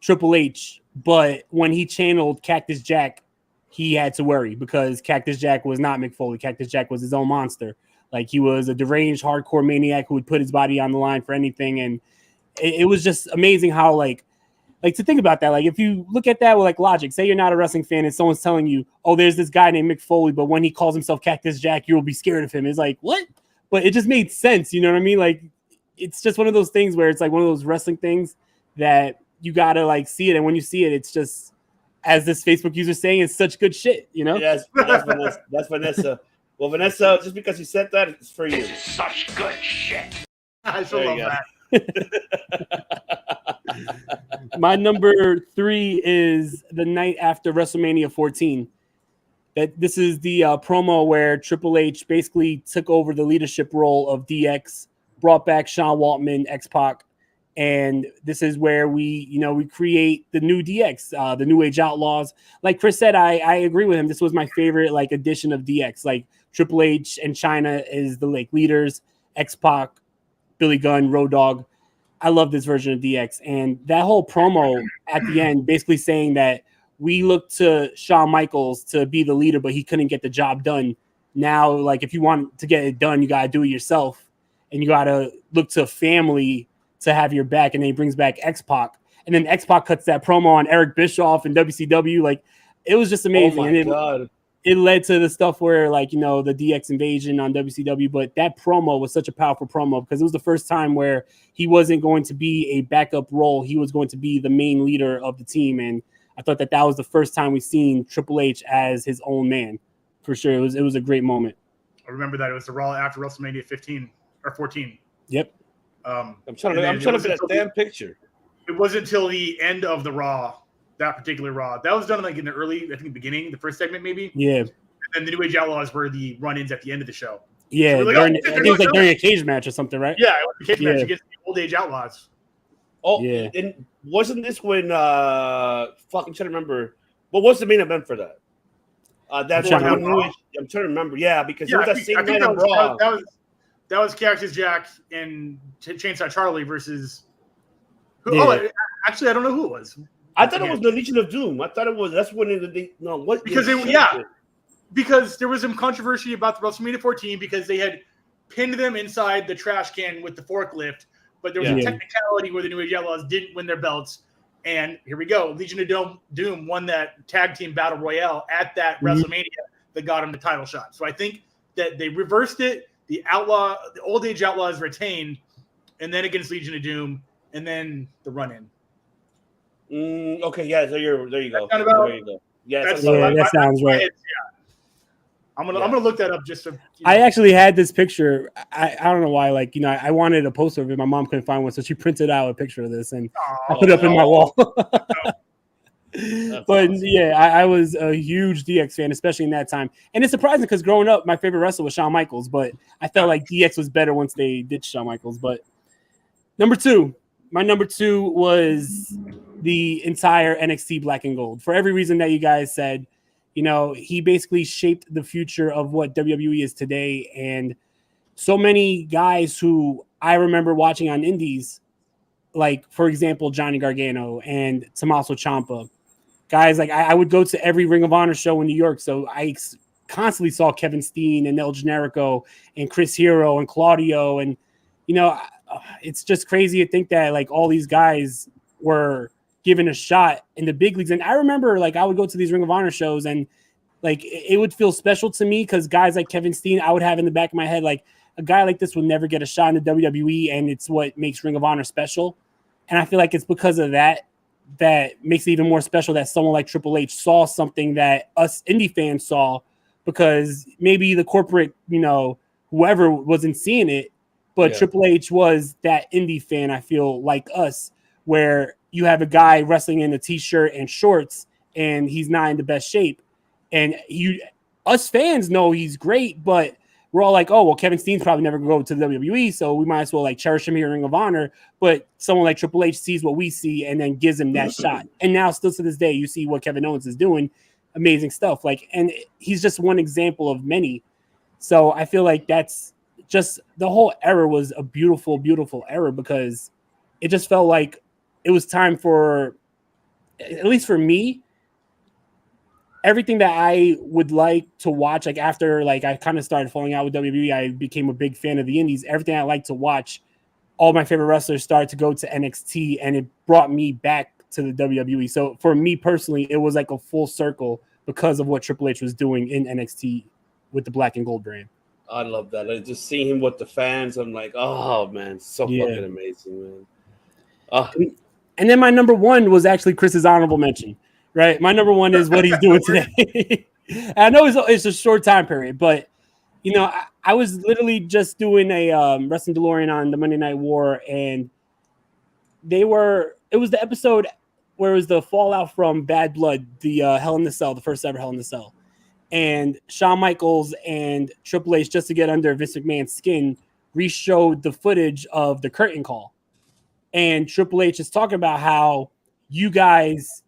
Speaker 5: Triple H, but when he channeled Cactus Jack, he had to worry because Cactus Jack was not Mick Foley. Cactus Jack was his own monster. Like, he was a deranged, hardcore maniac who would put his body on the line for anything. And it was just amazing how, like to think about that. Like, if you look at that with logic, say you're not a wrestling fan and someone's telling you, oh, there's this guy named Mick Foley, but when he calls himself Cactus Jack, you'll be scared of him. It's like, what? But it just made sense. You know what I mean? Like, it's just one of those things where it's like one of those wrestling things that you gotta see it. And when you see it, it's just, as this Facebook user saying, it's such good shit,
Speaker 1: Yes, that's Vanessa. That's Vanessa. Well, Vanessa, just because you said that, it's for you.
Speaker 4: It's such good shit.
Speaker 2: I still love that.
Speaker 5: My number 3 is the night after WrestleMania 14. That this is the promo where Triple H basically took over the leadership role of DX, brought back Sean Waltman, X-Pac, and this is where we create the new DX, the New Age Outlaws. Like Chris said, I agree with him. This was my favorite edition of DX. Like, Triple H and China is the leaders, X-Pac, Billy Gunn, Road Dogg. I love this version of DX. And that whole promo at the end basically saying that we look to Shawn Michaels to be the leader, but he couldn't get the job done. Now, if you want to get it done, you got to do it yourself. And you got to look to family to have your back. And then he brings back X-Pac. And then X-Pac cuts that promo on Eric Bischoff and WCW. It was just amazing.
Speaker 1: Oh, my God.
Speaker 5: It led to the stuff where, the DX invasion on WCW. But that promo was such a powerful promo because it was the first time where he wasn't going to be a backup role. He was going to be the main leader of the team. And I thought that was the first time we've seen Triple H as his own man. For sure. It was a great moment.
Speaker 2: I remember that. It was the Raw after WrestleMania 15 or 14.
Speaker 5: Yep.
Speaker 1: I'm trying to look at that damn picture.
Speaker 2: It wasn't until the end of the Raw, that particular Raw. That was done in the early, I think, beginning, the first segment maybe.
Speaker 5: Yeah.
Speaker 2: And then the New Age Outlaws were the run-ins at the end of the show.
Speaker 5: Yeah,
Speaker 2: So
Speaker 5: I think it was during a cage match or something, right?
Speaker 2: Yeah, it was the cage match against the Old Age Outlaws.
Speaker 1: Oh,
Speaker 5: yeah.
Speaker 1: And wasn't this when I'm trying to remember. What was the main event for that? I'm trying to remember. Yeah, because it was that same night on Raw.
Speaker 2: That was Cactus Jack and Chainsaw Charlie versus who?
Speaker 5: Yeah.
Speaker 2: Oh, actually, I don't know who it was.
Speaker 1: I thought it was the Legion of Doom. I thought it was. That's when
Speaker 2: because there was some controversy about the WrestleMania 14 because they had pinned them inside the trash can with the forklift, but there was a technicality where the New Age Outlaws didn't win their belts. And here we go. Legion of Doom won that tag team battle royale at that WrestleMania that got him the title shot. So I think that they reversed it. The Old Age Outlaws retained, and then against Legion of Doom, and then the run-in.
Speaker 1: Okay, yeah. So there you go.
Speaker 2: There you
Speaker 1: go. Yeah,
Speaker 5: that sounds right.
Speaker 2: I'm gonna look that up just to.
Speaker 5: I actually had this picture. I don't know why. I wanted a poster of it. My mom couldn't find one, so she printed out a picture of this, and I put it up in my wall. But yeah, I was a huge DX fan, especially in that time. And it's surprising because growing up, my favorite wrestler was Shawn Michaels, but I felt like DX was better once they ditched Shawn Michaels. But my number two was the entire NXT Black and Gold. For every reason that you guys said, he basically shaped the future of what WWE is today. And so many guys who I remember watching on indies, like, for example, Johnny Gargano and Tommaso Ciampa. Guys, I would go to every Ring of Honor show in New York, so I constantly saw Kevin Steen and El Generico and Chris Hero and Claudio, and it's just crazy to think that all these guys were given a shot in the big leagues. And I remember I would go to these Ring of Honor shows, and it would feel special to me because guys like Kevin Steen, I would have in the back of my head a guy like this will never get a shot in the WWE, and it's what makes Ring of Honor special. And I feel like it's because of that makes it even more special that someone like Triple H saw something that us indie fans saw, because maybe the corporate, whoever wasn't seeing it, but Triple H was that indie fan, I feel, like us, where you have a guy wrestling in a t-shirt and shorts and he's not in the best shape. And us fans know he's great, but we're all like, oh, well, Kevin Steen's probably never going to go to the WWE, so we might as well like cherish him here in Ring of Honor. But someone like Triple H sees what we see and then gives him that shot. And now still to this day, you see what Kevin Owens is doing. Amazing stuff. And he's just one example of many. So I feel like that's just, the whole era was a beautiful, beautiful era, because it just felt like it was time for, at least for me, everything that I would like to watch, like after I kind of started falling out with WWE, I became a big fan of the indies. Everything I like to watch, all my favorite wrestlers started to go to NXT, and it brought me back to the WWE. So for me personally, it was like a full circle because of what Triple H was doing in NXT with the Black and Gold brand.
Speaker 1: I love that. Like, just seeing him with the fans, I'm like, oh man, so fucking amazing, man.
Speaker 5: And then my number one was actually Chris's honorable mention, right? My number one is what he's doing today. I know it's a short time period, but I was literally just doing a Wrestling Delorean on the Monday Night War, and it was the episode where it was the fallout from Bad Blood, the Hell in the Cell, the first ever Hell in the Cell. And Shawn Michaels and Triple H, just to get under Vince McMahon's skin, re-showed the footage of the curtain call. And Triple H is talking about how you guys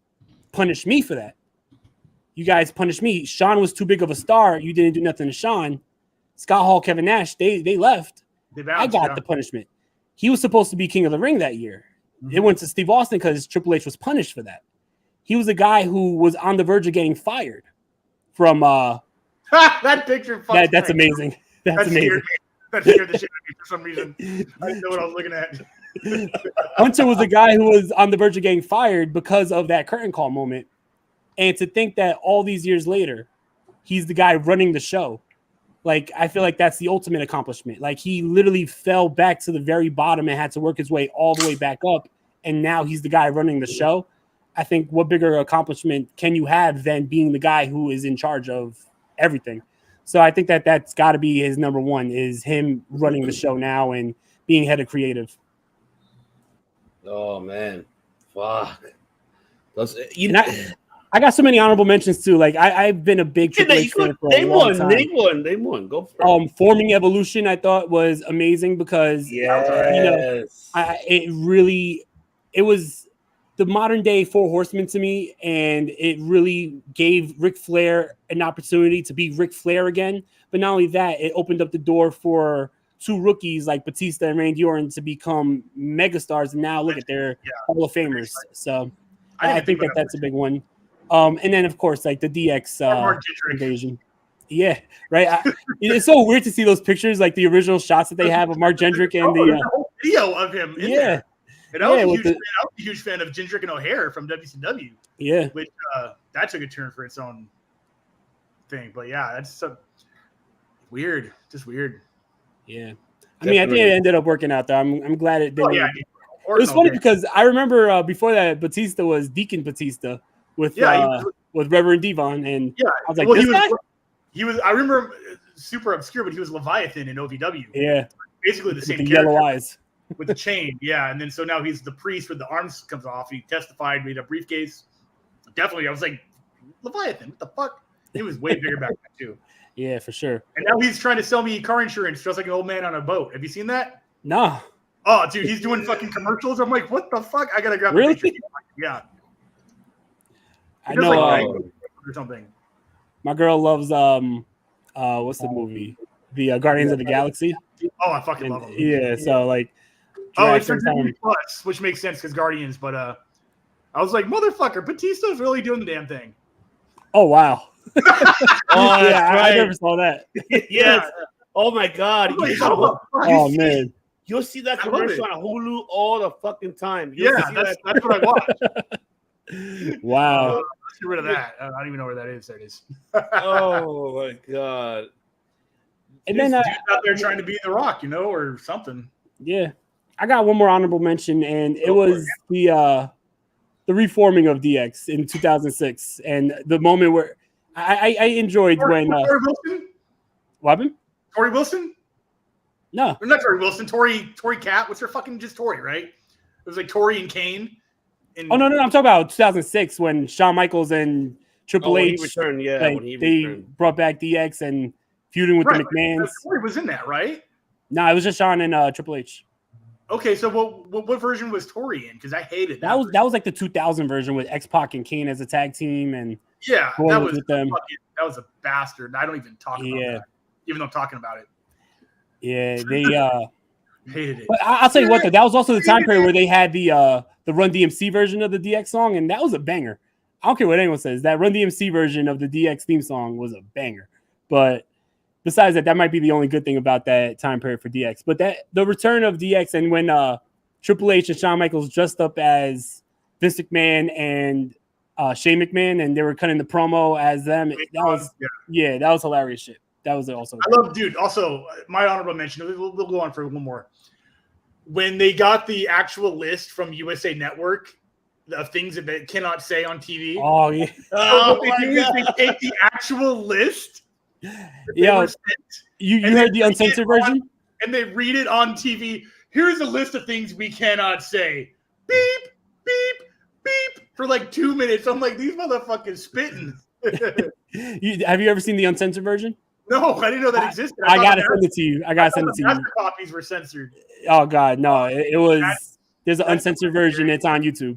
Speaker 5: punished me for that. You guys punished me. Shawn was too big of a star. You didn't do nothing to Shawn. Scott Hall, Kevin Nash, they left. I got the punishment. He was supposed to be King of the Ring that year. It went to Steve Austin because Triple H was punished for that. He was a guy who was on the verge of getting fired from
Speaker 2: that picture.
Speaker 5: That's amazing. That's amazing.
Speaker 2: That scared the shit out of me for some reason. I didn't know what I was looking at.
Speaker 5: Hunter was a guy who was on the verge of getting fired because of that curtain call moment. And to think that all these years later, he's the guy running the show. Like, I feel like that's the ultimate accomplishment. Like, he literally fell back to the very bottom and had to work his way all the way back up. And now he's the guy running the show. I think what bigger accomplishment can you have than being the guy who is in charge of everything? So I think that's got to be his number one, is him running the show now and being head of creative.
Speaker 1: Oh man, fuck.
Speaker 5: I got so many honorable mentions too. Like I've been a big Triple H fan for a long time.
Speaker 1: Name one. Go for it.
Speaker 5: Forming Evolution, I thought was amazing because it was the modern day Four Horsemen to me, and it really gave Ric Flair an opportunity to be Ric Flair again. But not only that, it opened up the door for two rookies like Batista and Randy Orton to become megastars, and now look at their Hall of Famers. So I think that's a big one. And then of course, like the DX invasion. Yeah, right. It's so weird to see those pictures, like the original shots that they have of Mark Jendrick and the
Speaker 2: whole video of him. There. And I was a huge fan of Jendrick and O'Hare from WCW.
Speaker 5: Yeah,
Speaker 2: which that took a turn for its own thing. But yeah, that's so weird. Just weird.
Speaker 5: Yeah, I mean, I think it ended up working out though. I'm glad it did. It was funny because I remember before that Batista was Deacon Batista with Reverend Devon, and I was like, this guy?
Speaker 2: He was. I remember super obscure, but he was Leviathan in OVW.
Speaker 5: Yeah,
Speaker 2: basically the same
Speaker 5: with the
Speaker 2: character.
Speaker 5: Yellow eyes.
Speaker 2: With the chain, and then so now he's the priest with the arms comes off. He testified, made a briefcase. Definitely, I was like, Leviathan, what the fuck? He was way bigger back then too.
Speaker 5: Yeah, for sure.
Speaker 2: And now he's trying to sell me car insurance just like an old man on a boat. Have you seen that?
Speaker 5: No.
Speaker 2: Oh, dude, he's doing fucking commercials. I'm like, what the fuck? I gotta grab
Speaker 5: really?
Speaker 2: a picture. Yeah.
Speaker 5: I know.
Speaker 2: Or something.
Speaker 5: My girl loves what's the movie? The Guardians of the Galaxy.
Speaker 2: Oh, I fucking love them.
Speaker 5: Yeah, so like.
Speaker 2: It's for Disney Plus, which makes sense because Guardians. But I was like, motherfucker, Batista's really doing the damn thing.
Speaker 5: Oh wow.
Speaker 1: I
Speaker 5: never saw that.
Speaker 1: Yes. Oh my god.
Speaker 5: Man.
Speaker 1: You'll see that commercial on Hulu all the fucking time.
Speaker 2: That's what I watch.
Speaker 5: Wow.
Speaker 2: Let's get rid of that. I don't even know where that is. There it is.
Speaker 1: Oh my god.
Speaker 5: And
Speaker 2: This
Speaker 5: then
Speaker 2: dude's out there trying to be The Rock, or something.
Speaker 5: yeah, I got one more honorable mention, and it was the reforming of DX in 2006, and the moment where I enjoyed when
Speaker 2: Tori Wilson.
Speaker 5: What happened?
Speaker 2: Tori Wilson?
Speaker 5: No,
Speaker 2: Or not Tori Wilson. Tori Cat. What's her fucking just Tori, right? It was like Tori and Kane. And
Speaker 5: no. I'm talking about 2006 when Shawn Michaels and Triple H
Speaker 1: returned. Yeah,
Speaker 5: like,
Speaker 1: when he
Speaker 5: they
Speaker 1: returned.
Speaker 5: brought back DX and feuding with the McMahons.
Speaker 2: Tori was in that, right?
Speaker 5: No, it was just Shawn and Triple H.
Speaker 2: Okay, so what version was Tori in? Because I hated that.
Speaker 5: That was like the 2000 version with X-Pac and Kane as a tag team, and
Speaker 2: yeah,
Speaker 5: going
Speaker 2: that was
Speaker 5: with them.
Speaker 2: that was a bastard. I don't even talk about that, even though I'm talking about it.
Speaker 5: Yeah, they
Speaker 2: Hated it.
Speaker 5: But I'll tell you what, though, that was also the time period where they had the Run DMC version of the DX song, and that was a banger. I don't care what anyone says. That Run DMC version of the DX theme song was a banger. But besides that, that might be the only good thing about that time period for DX. But the return of DX, and when Triple H and Shawn Michaels dressed up as Vince McMahon and Shane McMahon, and they were cutting the promo as them. That was hilarious shit. That was also.
Speaker 2: I love, dude. Also, my honorable mention. We'll go on for one more. When they got the actual list from USA Network of things that they cannot say on TV.
Speaker 5: Oh yeah.
Speaker 2: What they do is they take the actual list.
Speaker 5: Yeah. You heard the uncensored version?
Speaker 2: And they read it on TV. Here's a list of things we cannot say. Beep, beep, beep. For like 2 minutes. I'm like, these motherfuckers spitting.
Speaker 5: Have you ever seen the uncensored version?
Speaker 2: No, I didn't know that existed.
Speaker 5: I gotta send it to you. I gotta send it to you.
Speaker 2: Master copies were censored.
Speaker 5: Oh God, no! It was. There's an uncensored version. It's on YouTube.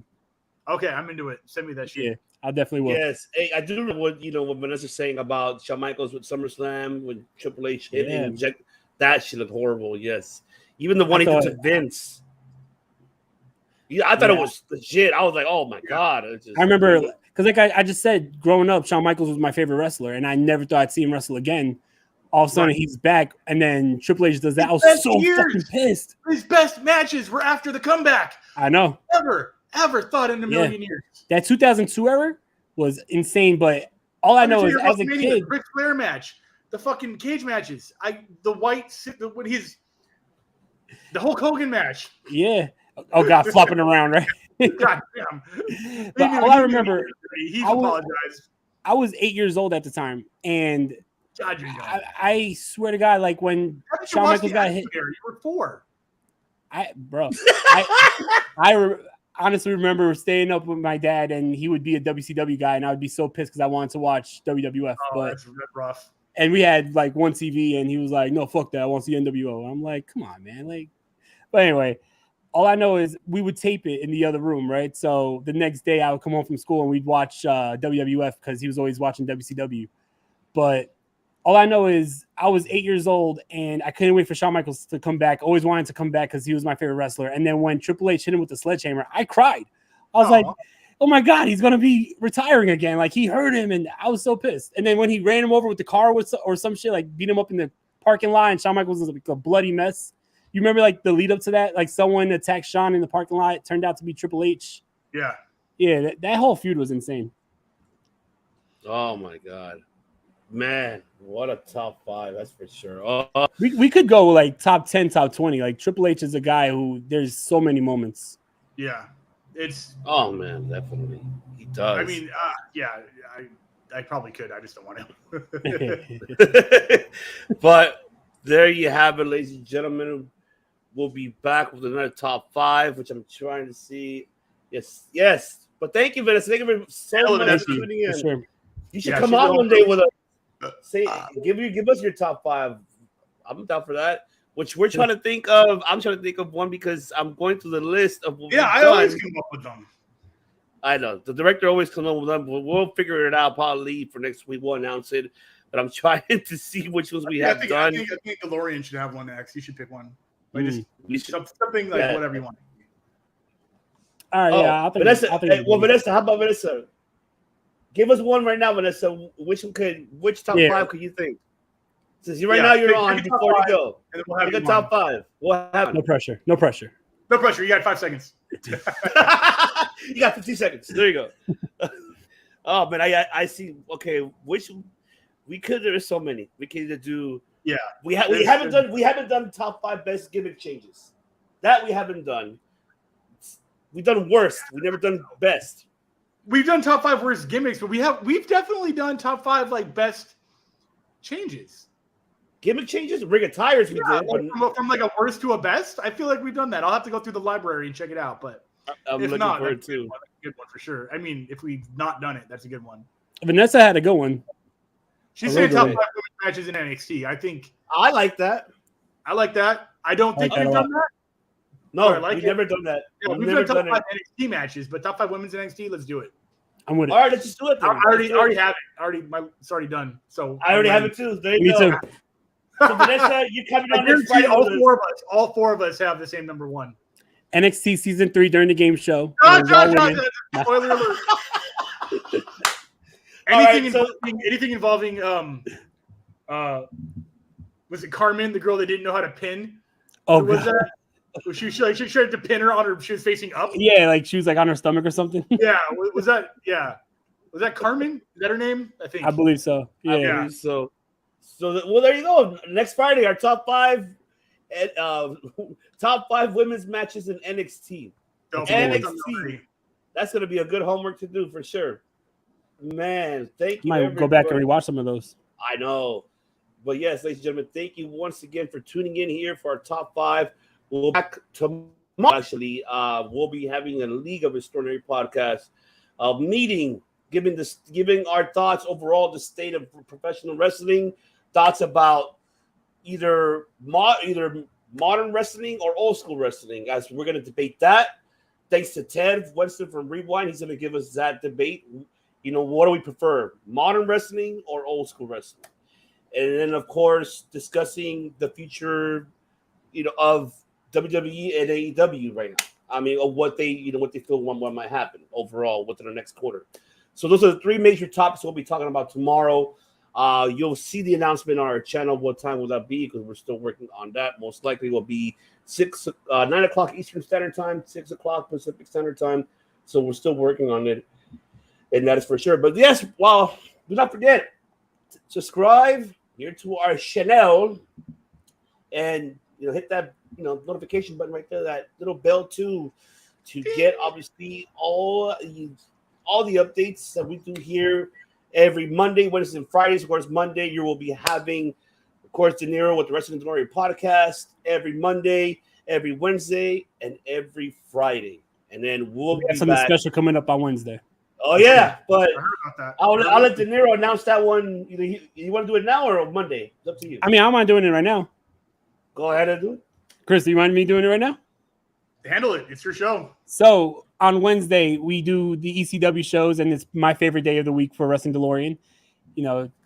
Speaker 2: Okay, I'm into it. Send me that shit.
Speaker 5: Yeah, I definitely will.
Speaker 1: Yes, hey, I do remember what Vanessa's saying about Shawn Michaels with SummerSlam when Triple H hit and inject. That shit looked horrible. Yes, even the one he did to Vince. Yeah, I thought it was legit. I was like, oh my God.
Speaker 5: I remember because like I just said, growing up, Shawn Michaels was my favorite wrestler, and I never thought I'd see him wrestle again. All of a sudden, he's back, and then Triple H does that. I was so fucking pissed.
Speaker 2: His best matches were after the comeback.
Speaker 5: I know.
Speaker 2: Ever thought in a million years.
Speaker 5: That 2002 era was insane, but all I know is as a kid,
Speaker 2: the Ric Flair match, the fucking cage matches, the Hulk Hogan match.
Speaker 5: Yeah. Oh God, flopping around, right?
Speaker 2: God damn.
Speaker 5: But all I remember,
Speaker 2: he apologized.
Speaker 5: I was 8 years old at the time, and
Speaker 2: God,
Speaker 5: I swear to God, like when Shawn Michaels got hit,
Speaker 2: you were 4.
Speaker 5: I honestly remember staying up with my dad, and he would be a WCW guy, and I would be so pissed because I wanted to watch WWF.
Speaker 2: Oh, that's rough.
Speaker 5: And we had like one TV, and he was like, "No, fuck that. I want to see NWO." I'm like, "Come on, man!" Like, but anyway, all I know is we would tape it in the other room, right? So the next day, I would come home from school and we'd watch WWF because he was always watching WCW. But all I know is I was 8 years old and I couldn't wait for Shawn Michaels to come back. Always wanted to come back because he was my favorite wrestler. And then when Triple H hit him with the sledgehammer, I cried. I was like, oh my God, he's going to be retiring again. Like he hurt him and I was so pissed. And then when he ran him over with the car or some shit, like beat him up in the parking lot and Shawn Michaels was like a bloody mess. You remember like the lead up to that? Like someone attacked Shawn in the parking lot. It turned out to be Triple H.
Speaker 2: Yeah.
Speaker 5: Yeah, that whole feud was insane.
Speaker 1: Oh my God. Man, what a top 5, that's for sure.
Speaker 5: We could go like top 10, top 20. Like Triple H is a guy who there's so many moments.
Speaker 2: Yeah. It's
Speaker 1: man, definitely. He does.
Speaker 2: I mean, I probably could. I just don't want to.
Speaker 1: But there you have it, ladies and gentlemen. We'll be back with another top 5, which I'm trying to see. Yes. But thank you, Vanessa. Thank you so much for tuning in.
Speaker 5: Sure.
Speaker 1: You should come on one day with us. Say, give us your top 5. I'm down for that. Which we're trying to think of. I'm trying to think of one because I'm going through the list of what
Speaker 2: I always come up with them.
Speaker 1: I know the director always comes up with them, but we'll figure it out. Probably for next week, we'll announce it. But I'm trying to see which ones we have done.
Speaker 2: I think DeLorean should have one next. You should pick one. Like just something like whatever you want.
Speaker 5: All right,
Speaker 1: I'll think Vanessa, how about Vanessa? Give us one right now, Vanessa. Which top 5 could you think? Since you're on before you go. And we'll have a top 5. What happened?
Speaker 5: No pressure. No pressure.
Speaker 2: No pressure. You got 5 seconds.
Speaker 1: You got 50 seconds. There you go. Oh man, I see. Okay, which we could. There's so many. We could either do
Speaker 2: Yeah,
Speaker 1: we haven't done top 5 best gimmick changes. That we haven't done. We've done worst. We've never done best.
Speaker 2: We've done top 5 worst gimmicks, but we've definitely done top 5 like best changes.
Speaker 1: Gimmick changes, ring of tires. We did
Speaker 2: from like a worst to a best. I feel like we've done that. I'll have to go through the library and check it out. But
Speaker 1: I'm
Speaker 2: if
Speaker 1: looking
Speaker 2: not,
Speaker 1: for it
Speaker 2: that's
Speaker 1: too.
Speaker 2: a good one for sure. I mean, if we've not done it, that's a good one.
Speaker 5: Vanessa had a good one.
Speaker 2: She's saying top 5 women's matches in NXT.
Speaker 1: I like that.
Speaker 2: I like that. I don't think
Speaker 5: like
Speaker 2: we've
Speaker 5: that a
Speaker 2: done that.
Speaker 1: No,
Speaker 2: like
Speaker 1: we've
Speaker 2: it.
Speaker 1: never done that.
Speaker 2: Yeah, we've
Speaker 1: never
Speaker 2: done top
Speaker 1: done
Speaker 2: 5 NXT matches, but top 5 women's NXT. Let's do it.
Speaker 5: I'm with it.
Speaker 1: All right, let's just do it. Then.
Speaker 2: I already have it. It's already done. So
Speaker 1: I already have it too. There you
Speaker 5: Me
Speaker 1: go.
Speaker 5: too.
Speaker 1: So Vanessa, you coming
Speaker 2: I
Speaker 1: on this
Speaker 2: guarantee
Speaker 1: Friday?
Speaker 2: all four of us have the same number 1.
Speaker 5: NXT season 3 during the game show.
Speaker 2: Spoiler alert. Anything involving was it Carmen, the girl that didn't know how to pin?
Speaker 5: Oh,
Speaker 2: was
Speaker 5: God.
Speaker 2: that? She tried to pin her on her. She was facing up.
Speaker 5: Yeah, like she was like on her stomach or something.
Speaker 2: Yeah, was that? Yeah, was that Carmen? Is that her name? I think.
Speaker 5: I believe so. Yeah.
Speaker 1: I believe so. Well, there you go. Next Friday, our top 5 women's matches in NXT. NXT. That's going to be a good homework to do for sure. Man, thank you.
Speaker 5: Might go back and rewatch some of those.
Speaker 1: I know. But yes, ladies and gentlemen, thank you once again for tuning in here for our top 5. We'll be back tomorrow. Actually, we'll be having a League of Extraordinary podcast meeting, giving our thoughts overall the state of professional wrestling, thoughts about either modern wrestling or old school wrestling. As we're going to debate that. Thanks to Ted Winston from Rewind, he's going to give us that debate. You know, what do we prefer, modern wrestling or old school wrestling? And then, of course, discussing the future, of WWE and AEW right now. I mean, of what they feel what might happen overall within the next quarter. So those are the 3 major topics we'll be talking about tomorrow. You'll see the announcement on our channel. What time will that be? Because we're still working on that. Most likely will be 9 o'clock Eastern Standard Time, 6 o'clock Pacific Standard Time. So we're still working on it, and that is for sure. But yes, do not forget, subscribe here to our channel, and hit that notification button right there, that little bell too, to get obviously all the updates that we do here every Monday, Wednesdays, and Fridays. Of course, Monday you will be having, of course, De Niro with the Wrestling Delorean Podcast every Monday, every Wednesday, and every Friday. And then we'll be
Speaker 5: something
Speaker 1: back.
Speaker 5: special coming up on Wednesday.
Speaker 1: Oh yeah, but
Speaker 2: I heard about that.
Speaker 1: I'll let De Niro announce that one. You want to do it now or on Monday? It's up to you.
Speaker 5: I mean, I don't mind doing it right now.
Speaker 1: Go ahead and do it.
Speaker 5: Chris, do you mind me doing it right now?
Speaker 2: Handle it. It's your show.
Speaker 5: So on Wednesday, we do the ECW shows, and it's my favorite day of the week for Wrestling DeLorean,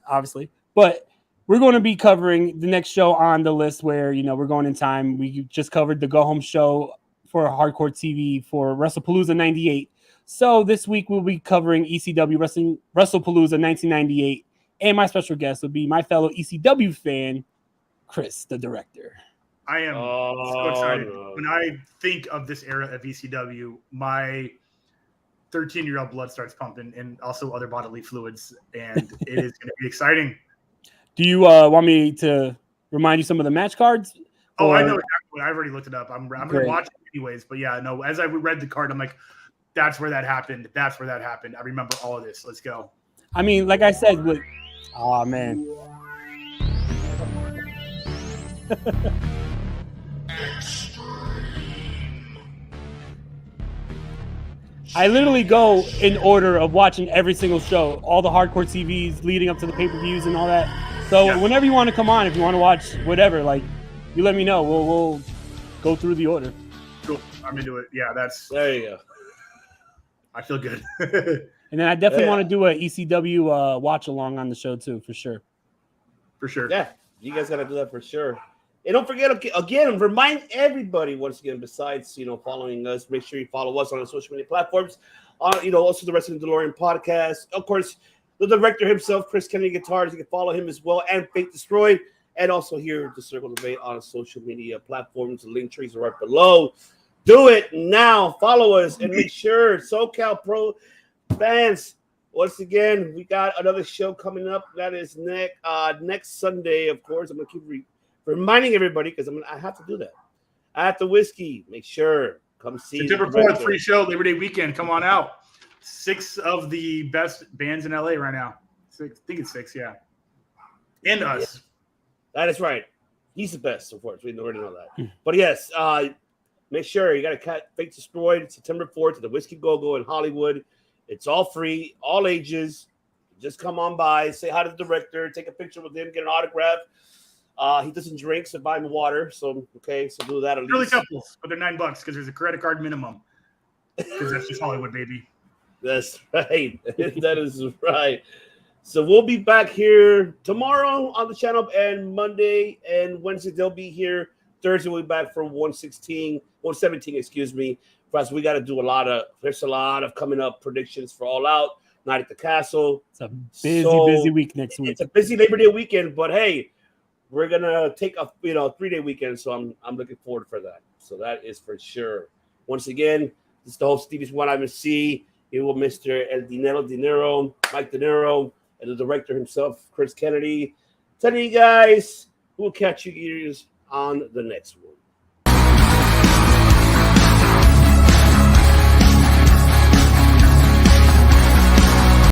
Speaker 5: obviously. But we're going to be covering the next show on the list where, we're going in time. We just covered the Go Home show for Hardcore TV for WrestlePalooza 98. So this week we'll be covering ECW WrestlePalooza 1998. And my special guest will be my fellow ECW fan, Chris, the director.
Speaker 2: I am so excited. No. When I think of this era of ECW, my 13-year-old blood starts pumping, and also other bodily fluids, and it is going to be exciting.
Speaker 5: Do you want me to remind you some of the match cards?
Speaker 2: Oh, I know exactly what. I've already looked it up. I'm going to watch it anyways. But yeah, no, as I read the card, I'm like, that's where that happened. That's where that happened. I remember all of this. Let's go.
Speaker 5: I mean, like I said, oh, man. I literally go in order of watching every single show, all the hardcore TVs leading up to the pay-per-views and all that. So whenever you want to come on, if you want to watch whatever, you let me know. We'll go through the order.
Speaker 2: Cool. I'm into it. Yeah,
Speaker 1: there you go.
Speaker 2: I feel good.
Speaker 5: And then I definitely want to do a ECW watch along on the show too, for sure.
Speaker 2: For sure.
Speaker 1: Yeah, you guys got to do that for sure. And don't forget, again, remind everybody once again, besides, following us, make sure you follow us on our social media platforms. Also the Wrestling Delorean Podcast. Of course, the director himself, Chris Kennedy Guitars. You can follow him as well, and Fate Destroyed. And also here, the Circle Debate on social media platforms. The link trees are right below. Do it now. Follow us and make sure SoCal Pro fans, once again, we got another show coming up. That is next Sunday, of course. I'm going to keep reminding everybody because I have to do that. At the Whiskey, make sure, come see.
Speaker 2: September 4th, free show, Labor Day weekend. Come on out. 6 of the best bands in LA right now. 6, I think it's 6, yeah. And us.
Speaker 1: Yeah, that is right. He's the best, of course. We already know that. But yes, make sure you got to cut Fake Destroyed September 4th at the Whiskey Go-Go in Hollywood. It's all free, all ages. Just come on by, say hi to the director, take a picture with him, get an autograph. He doesn't drink, so buy him water. So do that at least.
Speaker 2: Really couples, but they're $9 because there's a credit card minimum. Because that's just Hollywood, baby.
Speaker 1: That's right. That is right. So we'll be back here tomorrow on the channel, and Monday and Wednesday they'll be here. Thursday we'll be back for 117, excuse me. Plus, we got to do there's a lot of coming up predictions for All Out, Night at the Castle.
Speaker 5: It's a busy week next week.
Speaker 1: It's a busy Labor Day weekend, but hey, we're gonna take a 3-day weekend, so I'm looking forward for that. So that is for sure. Once again, this is the host Stevie's One Ivan C. Here with Mr. El Dinero, Mike De Niro, and the director himself, Chris Kennedy. Telling you guys, we'll catch you guys on the next one.